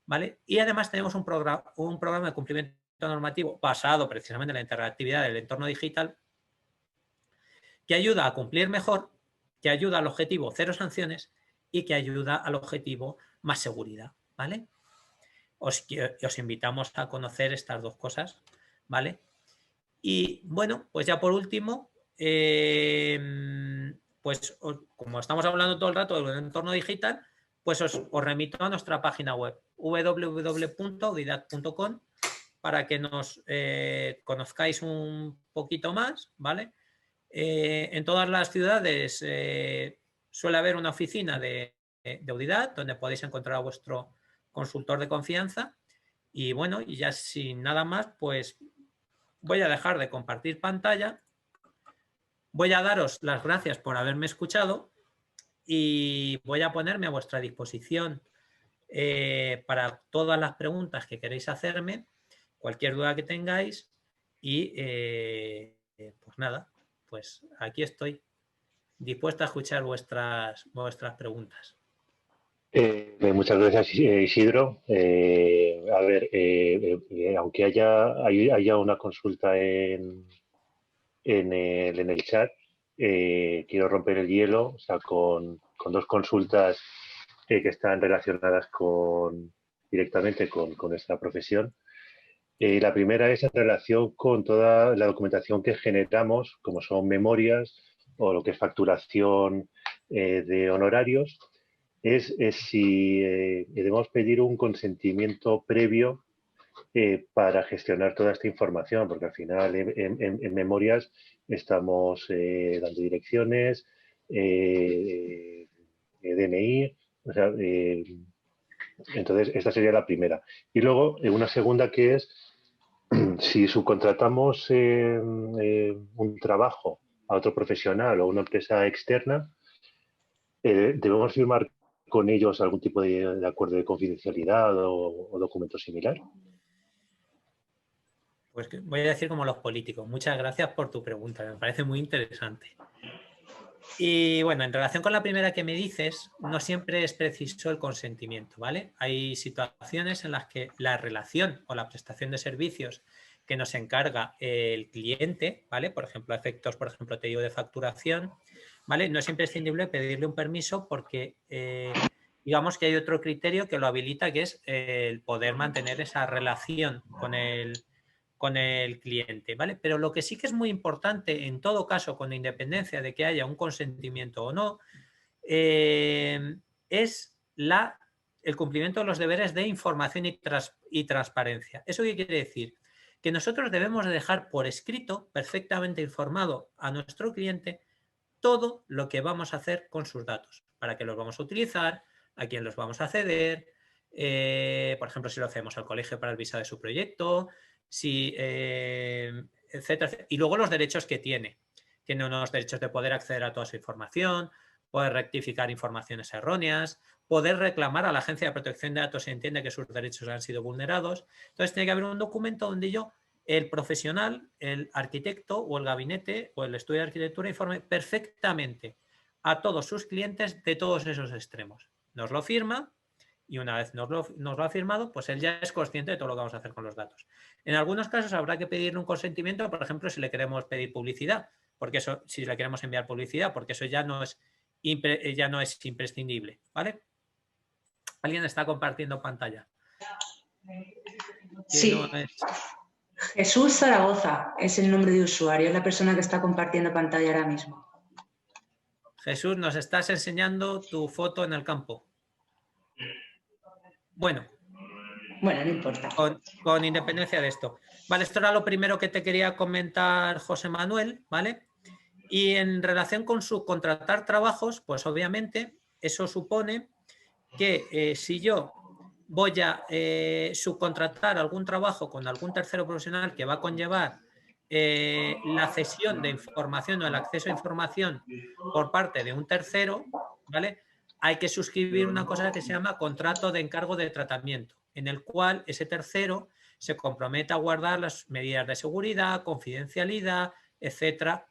¿vale? Y además tenemos un programa de cumplimiento normativo basado precisamente en la interactividad del entorno digital que ayuda a cumplir mejor, que ayuda al objetivo cero sanciones y que ayuda al objetivo más seguridad, ¿vale? Os invitamos a conocer estas dos cosas, ¿vale? Y bueno, pues ya por último, pues como estamos hablando todo el rato del entorno digital, pues os remito a nuestra página web www.audidat.com para que nos conozcáis un poquito más, ¿vale? En todas las ciudades suele haber una oficina de Audidat donde podéis encontrar a vuestro consultor de confianza y bueno, y ya sin nada más, pues voy a dejar de compartir pantalla, voy a daros las gracias por haberme escuchado y voy a ponerme a vuestra disposición para todas las preguntas que queréis hacerme, cualquier duda que tengáis y pues nada, pues aquí estoy dispuesta a escuchar vuestras preguntas. Muchas gracias, Isidro. A ver, aunque haya una consulta en el chat, quiero romper el hielo, o sea, con dos consultas que están relacionadas directamente con esta profesión. La primera es en relación con toda la documentación que generamos, como son memorias o lo que es facturación de honorarios, es si debemos pedir un consentimiento previo para gestionar toda esta información, porque al final en memorias estamos dando direcciones, DNI, o sea, entonces esta sería la primera. Y luego una segunda que es si subcontratamos un trabajo a otro profesional o una empresa externa, ¿debemos firmar con ellos algún tipo de acuerdo de confidencialidad o documento similar? Pues voy a decir como los políticos. Muchas gracias por tu pregunta, me parece muy interesante. Y bueno, en relación con la primera que me dices, no siempre es preciso el consentimiento, ¿vale? Hay situaciones en las que la relación o la prestación de servicios que nos encarga el cliente, ¿vale? Por ejemplo, efectos, por ejemplo, te digo de facturación, ¿vale? No es imprescindible pedirle un permiso porque digamos que hay otro criterio que lo habilita, que es el poder mantener esa relación con el cliente, ¿vale? Pero lo que sí que es muy importante, en todo caso, con independencia de que haya un consentimiento o no, es el cumplimiento de los deberes de información y transparencia. ¿Eso qué quiere decir? Que nosotros debemos de dejar por escrito, perfectamente informado a nuestro cliente, todo lo que vamos a hacer con sus datos, para qué los vamos a utilizar, a quién los vamos a ceder, por ejemplo, si lo hacemos al colegio para el visado de su proyecto, etcétera, etcétera. Y luego los derechos que tiene unos derechos de poder acceder a toda su información, poder rectificar informaciones erróneas, poder reclamar a la Agencia de Protección de Datos si entiende que sus derechos han sido vulnerados. Entonces tiene que haber un documento donde el profesional, el arquitecto o el gabinete o el estudio de arquitectura informe perfectamente a todos sus clientes de todos esos extremos. Nos lo firma y una vez nos lo ha firmado, pues él ya es consciente de todo lo que vamos a hacer con los datos. En algunos casos habrá que pedirle un consentimiento, por ejemplo, si le queremos pedir publicidad, porque eso, si le queremos enviar publicidad, porque eso ya no es imprescindible, ¿vale? ¿Alguien está compartiendo pantalla? Sí. No es... Jesús Zaragoza es el nombre de usuario, es la persona que está compartiendo pantalla ahora mismo. Jesús, nos estás enseñando tu foto en el campo. Bueno, no importa. Con independencia de esto. Vale, esto era lo primero que te quería comentar, José Manuel, ¿vale? Y en relación con subcontratar trabajos, pues obviamente eso supone que si yo voy a subcontratar algún trabajo con algún tercero profesional que va a conllevar la cesión de información o el acceso a información por parte de un tercero, ¿vale? Hay que suscribir una cosa que se llama contrato de encargo de tratamiento, en el cual ese tercero se compromete a guardar las medidas de seguridad, confidencialidad, etcétera,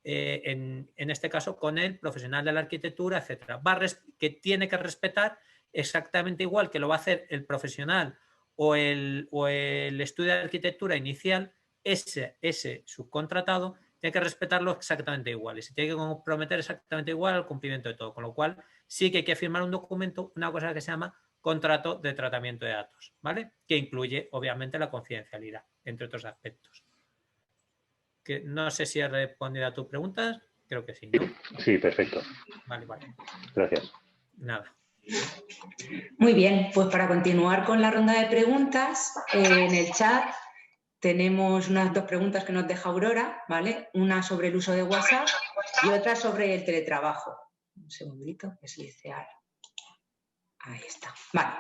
en este caso con el profesional de la arquitectura, etcétera, que tiene que respetar exactamente igual que lo va a hacer el profesional o el estudio de arquitectura inicial, ese subcontratado tiene que respetarlo exactamente igual y se tiene que comprometer exactamente igual al cumplimiento de todo. Con lo cual, sí que hay que firmar un documento, una cosa que se llama contrato de tratamiento de datos, ¿vale? Que incluye, obviamente, la confidencialidad, entre otros aspectos. Que no sé si he respondido a tus preguntas, creo que sí, ¿no? Sí, perfecto. Vale, vale. Gracias. Nada. Muy bien, pues para continuar con la ronda de preguntas, en el chat tenemos unas 2 preguntas que nos deja Aurora, ¿vale? Una sobre el uso de WhatsApp y otra sobre el teletrabajo. Un segundito, que se dice ahora. Ahí está. Vale.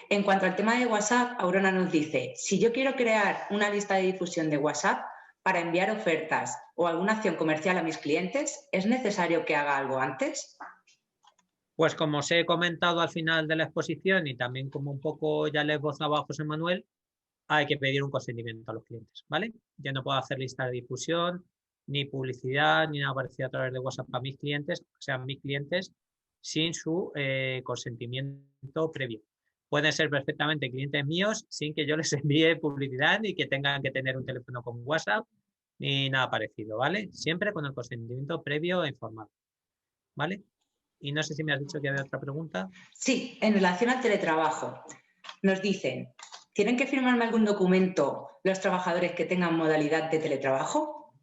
En cuanto al tema de WhatsApp, Aurora nos dice, si yo quiero crear una lista de difusión de WhatsApp para enviar ofertas o alguna acción comercial a mis clientes, ¿es necesario que haga algo antes? Pues como os he comentado al final de la exposición y también como un poco ya le esbozaba a José Manuel, hay que pedir un consentimiento a los clientes, ¿vale? Yo no puedo hacer lista de difusión, ni publicidad, ni nada parecido a través de WhatsApp a mis clientes, o sea, mis clientes, sin su consentimiento previo. Pueden ser perfectamente clientes míos sin que yo les envíe publicidad ni que tengan que tener un teléfono con WhatsApp ni nada parecido, ¿vale? Siempre con el consentimiento previo e informado, ¿vale? Y no sé si me has dicho que había otra pregunta. Sí, en relación al teletrabajo. Nos dicen, ¿tienen que firmarme algún documento los trabajadores que tengan modalidad de teletrabajo?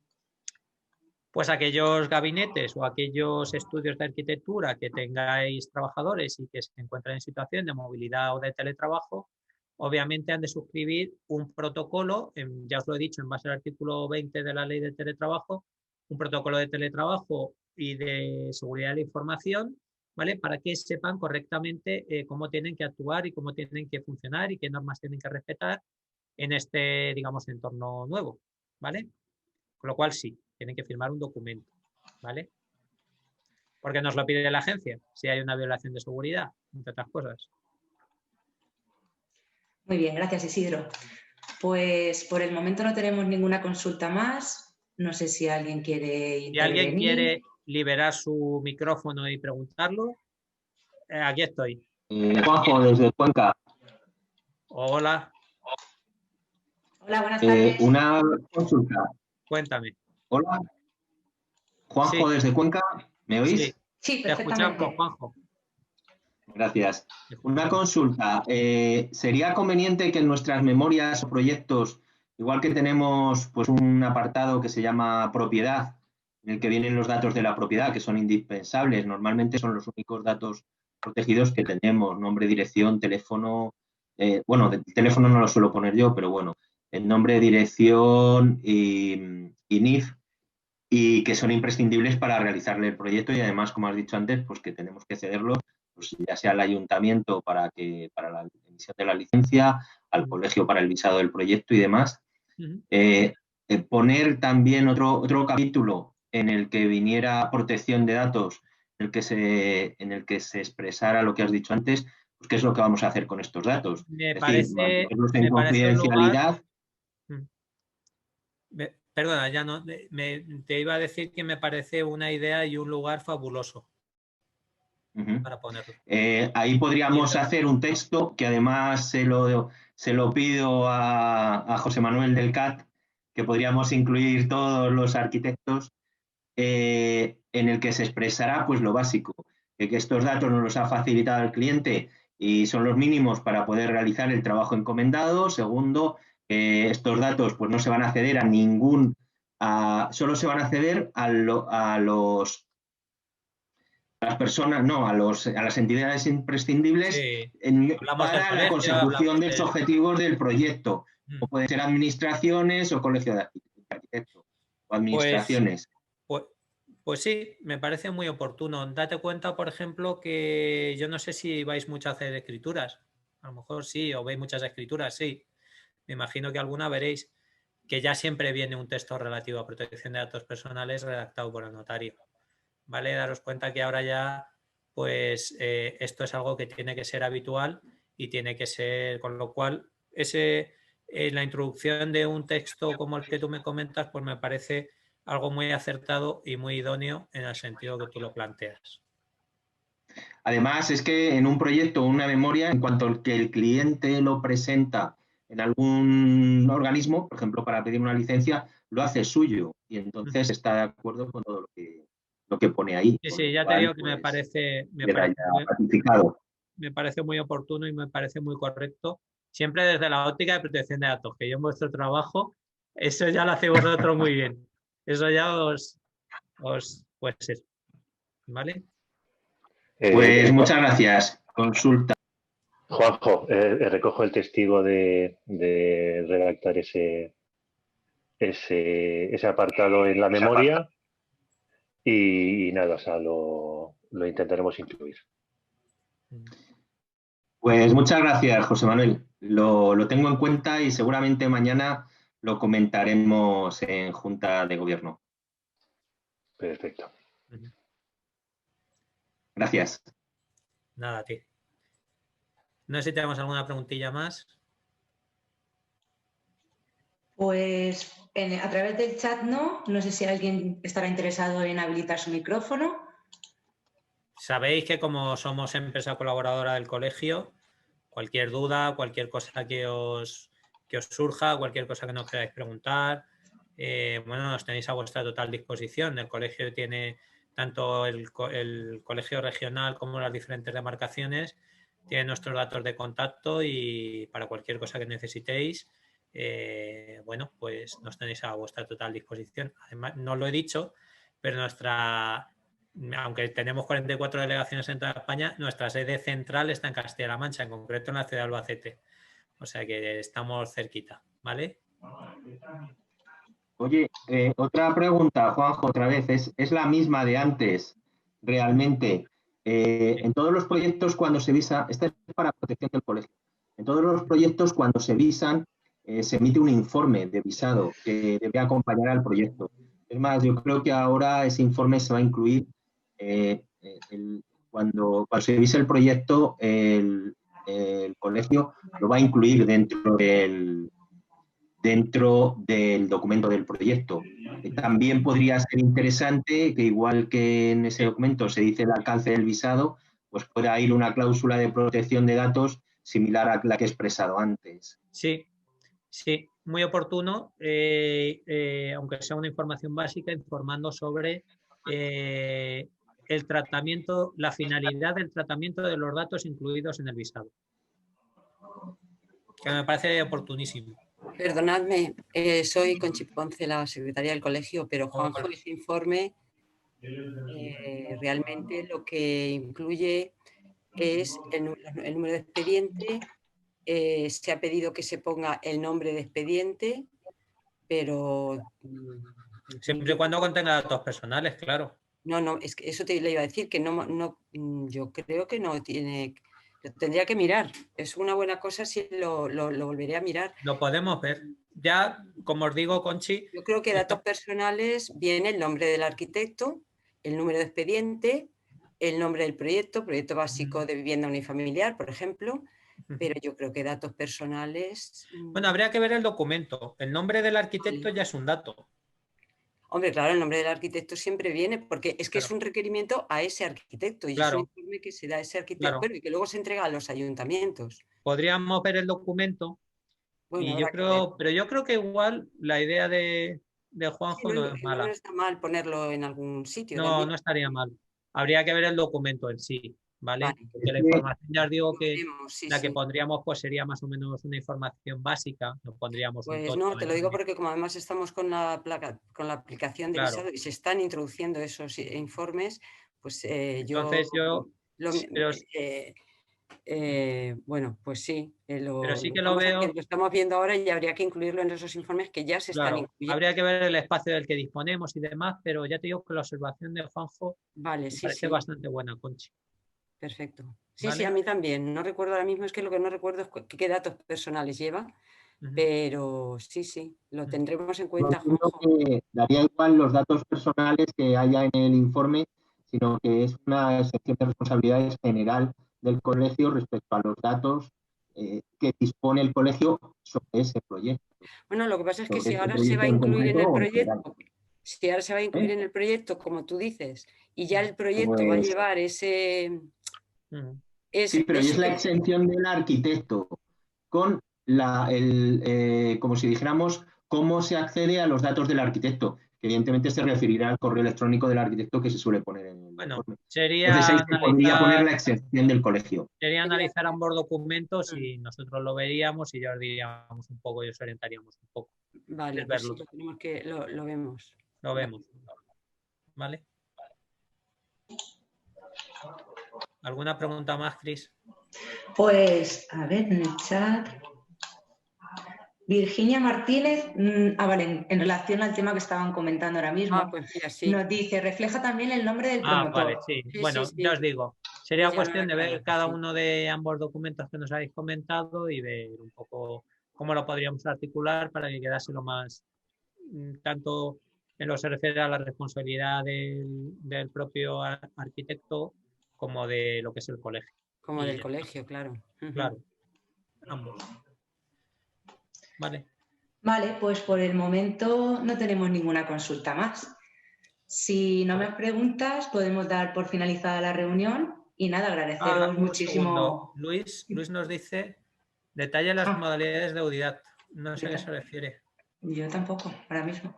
Pues aquellos gabinetes o aquellos estudios de arquitectura que tengáis trabajadores y que se encuentren en situación de movilidad o de teletrabajo, obviamente han de suscribir un protocolo, ya os lo he dicho, en base al artículo 20 de la Ley de Teletrabajo, un protocolo de teletrabajo y de seguridad de la información, ¿vale? Para que sepan correctamente cómo tienen que actuar y cómo tienen que funcionar y qué normas tienen que respetar en este, digamos, entorno nuevo, ¿vale? Con lo cual sí, tienen que firmar un documento, ¿vale? Porque nos lo pide la agencia, si hay una violación de seguridad, entre otras cosas. Muy bien, gracias Isidro. Pues por el momento no tenemos ninguna consulta más. No sé si alguien quiere intervenir. Si alguien quiere liberar su micrófono y preguntarlo, aquí estoy. Juanjo, desde Cuenca. Hola. Hola, buenas tardes. Una consulta. Cuéntame. Hola. Juanjo, sí. Desde Cuenca. ¿Me oís? Sí, sí, te perfectamente. escuchamos, Juanjo. Gracias. Una consulta. ¿Sería conveniente que en nuestras memorias o proyectos, igual que tenemos pues un apartado que se llama propiedad, en el que vienen los datos de la propiedad, que son indispensables, normalmente son los únicos datos protegidos que tenemos, nombre, dirección, teléfono, bueno, de teléfono no lo suelo poner yo, pero bueno, el nombre, dirección y NIF, y que son imprescindibles para realizarle el proyecto y además, como has dicho antes, pues que tenemos que cederlo, pues ya sea al ayuntamiento para la emisión de la licencia, al colegio para el visado del proyecto y demás. Poner también otro capítulo en el que viniera protección de datos, en el que se expresara lo que has dicho antes, pues qué es lo que vamos a hacer con estos datos. Me Es parece, decir, mantenerlos en me parece un lugar... confidencialidad. Perdona, ya no, te iba a decir que me parece una idea y un lugar fabuloso para ponerlo. Ahí podríamos hacer un texto que además se lo pido a José Manuel del CAT, que podríamos incluir todos los arquitectos, en el que se expresará pues lo básico, que estos datos nos los ha facilitado el cliente y son los mínimos para poder realizar el trabajo encomendado. Segundo, estos datos pues no se van a ceder a ningún, solo se van a ceder a las personas, no, a las entidades imprescindibles Sí. para la consecución de los objetivos del proyecto. O pueden ser administraciones o colegio de arquitectos o administraciones. Pues sí, me parece muy oportuno. Date cuenta, por ejemplo, que yo no sé si vais mucho a hacer escrituras. A lo mejor sí, o veis muchas escrituras, sí. Me imagino que alguna veréis que ya siempre viene un texto relativo a protección de datos personales redactado por el notario. ¿Vale? Daros cuenta que ahora ya, pues, esto es algo que tiene que ser habitual y tiene que ser, con lo cual, la introducción de un texto como el que tú me comentas, pues me parece algo muy acertado y muy idóneo en el sentido que tú lo planteas. Además, es que en un proyecto o una memoria, en cuanto que el cliente lo presenta en algún organismo, por ejemplo, para pedir una licencia, lo hace suyo y entonces está de acuerdo con todo lo que pone ahí. Sí, con sí, lo ya te cual, digo que pues, queda ya ratificado. me parece muy oportuno y me parece muy correcto, siempre desde la óptica de protección de datos, que yo en vuestro trabajo, eso ya lo hacéis vosotros muy bien. Eso ya pues eso, ¿vale? Pues muchas gracias. Consulta. Juanjo, recojo el testigo de redactar ese apartado en la memoria y nada, o sea, lo intentaremos incluir. Pues muchas gracias, José Manuel. Lo tengo en cuenta y seguramente mañana lo comentaremos en Junta de Gobierno. Perfecto. Gracias. Nada, a ti. No sé si tenemos alguna preguntilla más. Pues a través del chat no sé si alguien estará interesado en habilitar su micrófono. Sabéis que como somos empresa colaboradora del colegio, cualquier duda, cualquier cosa que os surja, cualquier cosa que nos queráis preguntar, bueno, nos tenéis a vuestra total disposición. El colegio tiene tanto el colegio regional como las diferentes demarcaciones, tiene nuestros datos de contacto y para cualquier cosa que necesitéis, bueno, pues nos tenéis a vuestra total disposición. Además, no lo he dicho, pero aunque tenemos 44 delegaciones en toda España, nuestra sede central está en Castilla-La Mancha, en concreto en la ciudad de Albacete. O sea que estamos cerquita, ¿vale? Oye, otra pregunta, Juanjo, otra vez, es la misma de antes, realmente. En todos los proyectos cuando se visa, esta es para protección del colegio, en todos los proyectos cuando se visan, se emite un informe de visado que debe acompañar al proyecto. Es más, yo creo que ahora ese informe se va a incluir, cuando se vise el proyecto, el colegio lo va a incluir dentro del documento del proyecto. También podría ser interesante que, igual que en ese documento se dice el alcance del visado, pues pueda ir una cláusula de protección de datos similar a la que he expresado antes. Sí, sí, muy oportuno, aunque sea una información básica, informando sobre el tratamiento, la finalidad del tratamiento de los datos incluidos en el visado. Que me parece oportunísimo. Perdonadme, soy Conchi Ponce, la secretaria del colegio, pero Juanjo, ese informe realmente lo que incluye es el número de expediente. Se ha pedido que se ponga el nombre de expediente, pero... Siempre y cuando contenga datos personales, claro. No, es que eso te le iba a decir, que yo creo que no tiene... Lo tendría que mirar. Es una buena cosa si lo volveré a mirar. Lo podemos ver. Ya, como os digo, Conchi... Yo creo que datos personales viene el nombre del arquitecto, el número de expediente, el nombre del proyecto básico de vivienda unifamiliar, por ejemplo, pero yo creo que datos personales... Bueno, habría que ver el documento. El nombre del arquitecto ya es un dato. Hombre, claro, el nombre del arquitecto siempre viene, porque es que es un requerimiento a ese arquitecto y es un informe que se da a ese arquitecto, bueno, y que luego se entrega a los ayuntamientos. Podríamos ver el documento, bueno, y pero yo creo que igual la idea de Juanjo no es mala. No está mal ponerlo en algún sitio. No, no estaría mal. Habría que ver el documento en sí, ¿vale? Porque la información, ya os digo que la que pondríamos pues sería más o menos una información básica, no pondríamos pues no, te lo digo porque como además estamos con la aplicación de visado y se están introduciendo esos informes, pues entonces bueno, pues sí, pero sí que lo veo. Lo estamos viendo ahora y habría que incluirlo en esos informes que ya se están incluyendo. Habría que ver el espacio del que disponemos y demás, pero ya te digo que la observación de Juanjo me parece bastante buena, Conchi. Perfecto. Sí, sí, a mí también. No recuerdo ahora mismo, es que lo que no recuerdo es qué datos personales lleva, pero sí, lo tendremos en cuenta, Juanjo. Que daría igual los datos personales que haya en el informe, sino que es una sección de responsabilidades general del colegio respecto a los datos que dispone el colegio sobre ese proyecto. Bueno, lo que pasa es que si ahora se va a incluir en el proyecto, si ahora se va a incluir en el proyecto, como tú dices, y ya el proyecto va a llevar ese Sí, pero es la exención del arquitecto con como si dijéramos, cómo se accede a los datos del arquitecto, que evidentemente se referirá al correo electrónico del arquitecto que se suele poner en el informe. Sería entonces ahí se podría poner la exención del colegio. Sería analizar ambos documentos y nosotros lo veríamos y ya os diríamos un poco y os orientaríamos un poco. Vale, pues sí, tenemos que lo vemos. Lo vemos. ¿Vale? ¿Alguna pregunta más, Cris? Pues, a ver, en el chat. Virginia Martínez, vale, en relación al tema que estaban comentando ahora mismo, pues mira, sí. Nos dice, refleja también el nombre del promotor. Vale, sí. Bueno, ya os digo, sería cuestión de ver cada uno de ambos documentos que nos habéis comentado y ver un poco cómo lo podríamos articular para que quedase lo más, tanto en lo que se refiere a la responsabilidad del propio arquitecto como de lo que es el colegio. Como del colegio, claro. Claro, ambos. Vale. Vale, pues por el momento no tenemos ninguna consulta más. Si no me preguntas, podemos dar por finalizada la reunión y nada, agradeceros muchísimo. Luis nos dice, detalla las modalidades de audidad. No sé a qué se refiere. Yo tampoco, ahora mismo.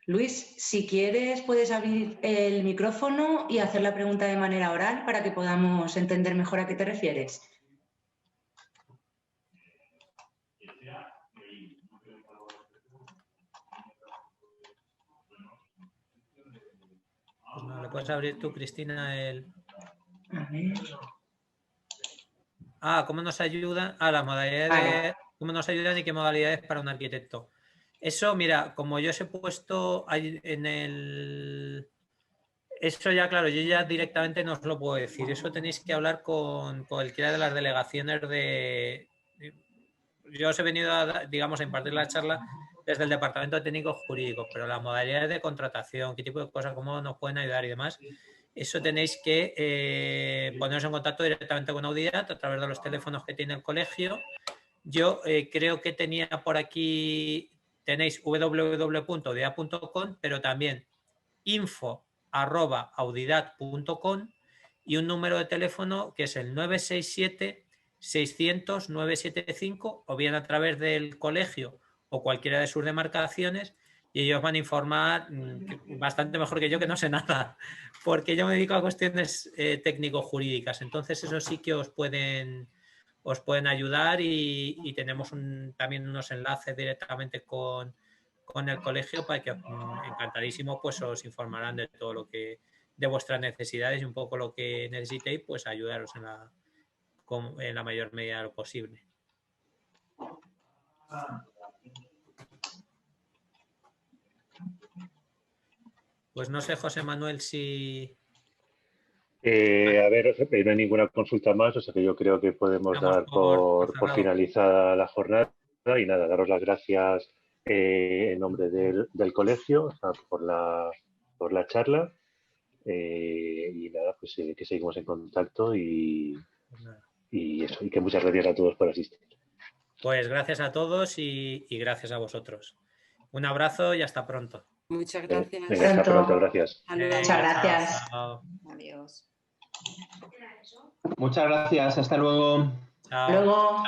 Luis, si quieres puedes abrir el micrófono y hacer la pregunta de manera oral para que podamos entender mejor a qué te refieres. Pues no, ¿le puedes abrir tú, Cristina, A ver. ¿Cómo nos ayuda? Las modalidades ¿cómo nos ayudan y qué modalidades para un arquitecto? Eso, mira, como yo os he puesto en el... Eso ya, claro, yo ya directamente no os lo puedo decir. Eso tenéis que hablar con cualquiera de las delegaciones de... Yo os he venido, digamos, a impartir la charla desde el Departamento Técnico Jurídico, pero las modalidades de contratación, qué tipo de cosas, cómo nos pueden ayudar y demás, eso tenéis que poneros en contacto directamente con Audidat a través de los teléfonos que tiene el colegio. Yo creo que tenía por aquí, tenéis www.audidat.com, pero también info@audidat.com y un número de teléfono que es el 967-600-975 o bien a través del colegio o cualquiera de sus demarcaciones y ellos van a informar bastante mejor que yo, que no sé nada, porque yo me dedico a cuestiones técnico-jurídicas, entonces eso sí que os pueden ayudar y tenemos también unos enlaces directamente con el colegio para que encantadísimo pues os informarán de todo lo que de vuestras necesidades y un poco lo que necesitéis, pues ayudaros en la mayor medida de lo posible. Pues no sé, José Manuel, si... a ver, no hay ninguna consulta más, o sea que yo creo que podemos dar por finalizada la jornada y nada, daros las gracias en nombre del colegio, o sea, por la charla y nada, pues que seguimos en contacto y eso, y que muchas gracias a todos por asistir. Pues gracias a todos y gracias a vosotros. Un abrazo y hasta pronto. Muchas gracias. Hasta pronto, gracias. Muchas gracias. Adiós. Muchas gracias, hasta luego. Chao. Luego.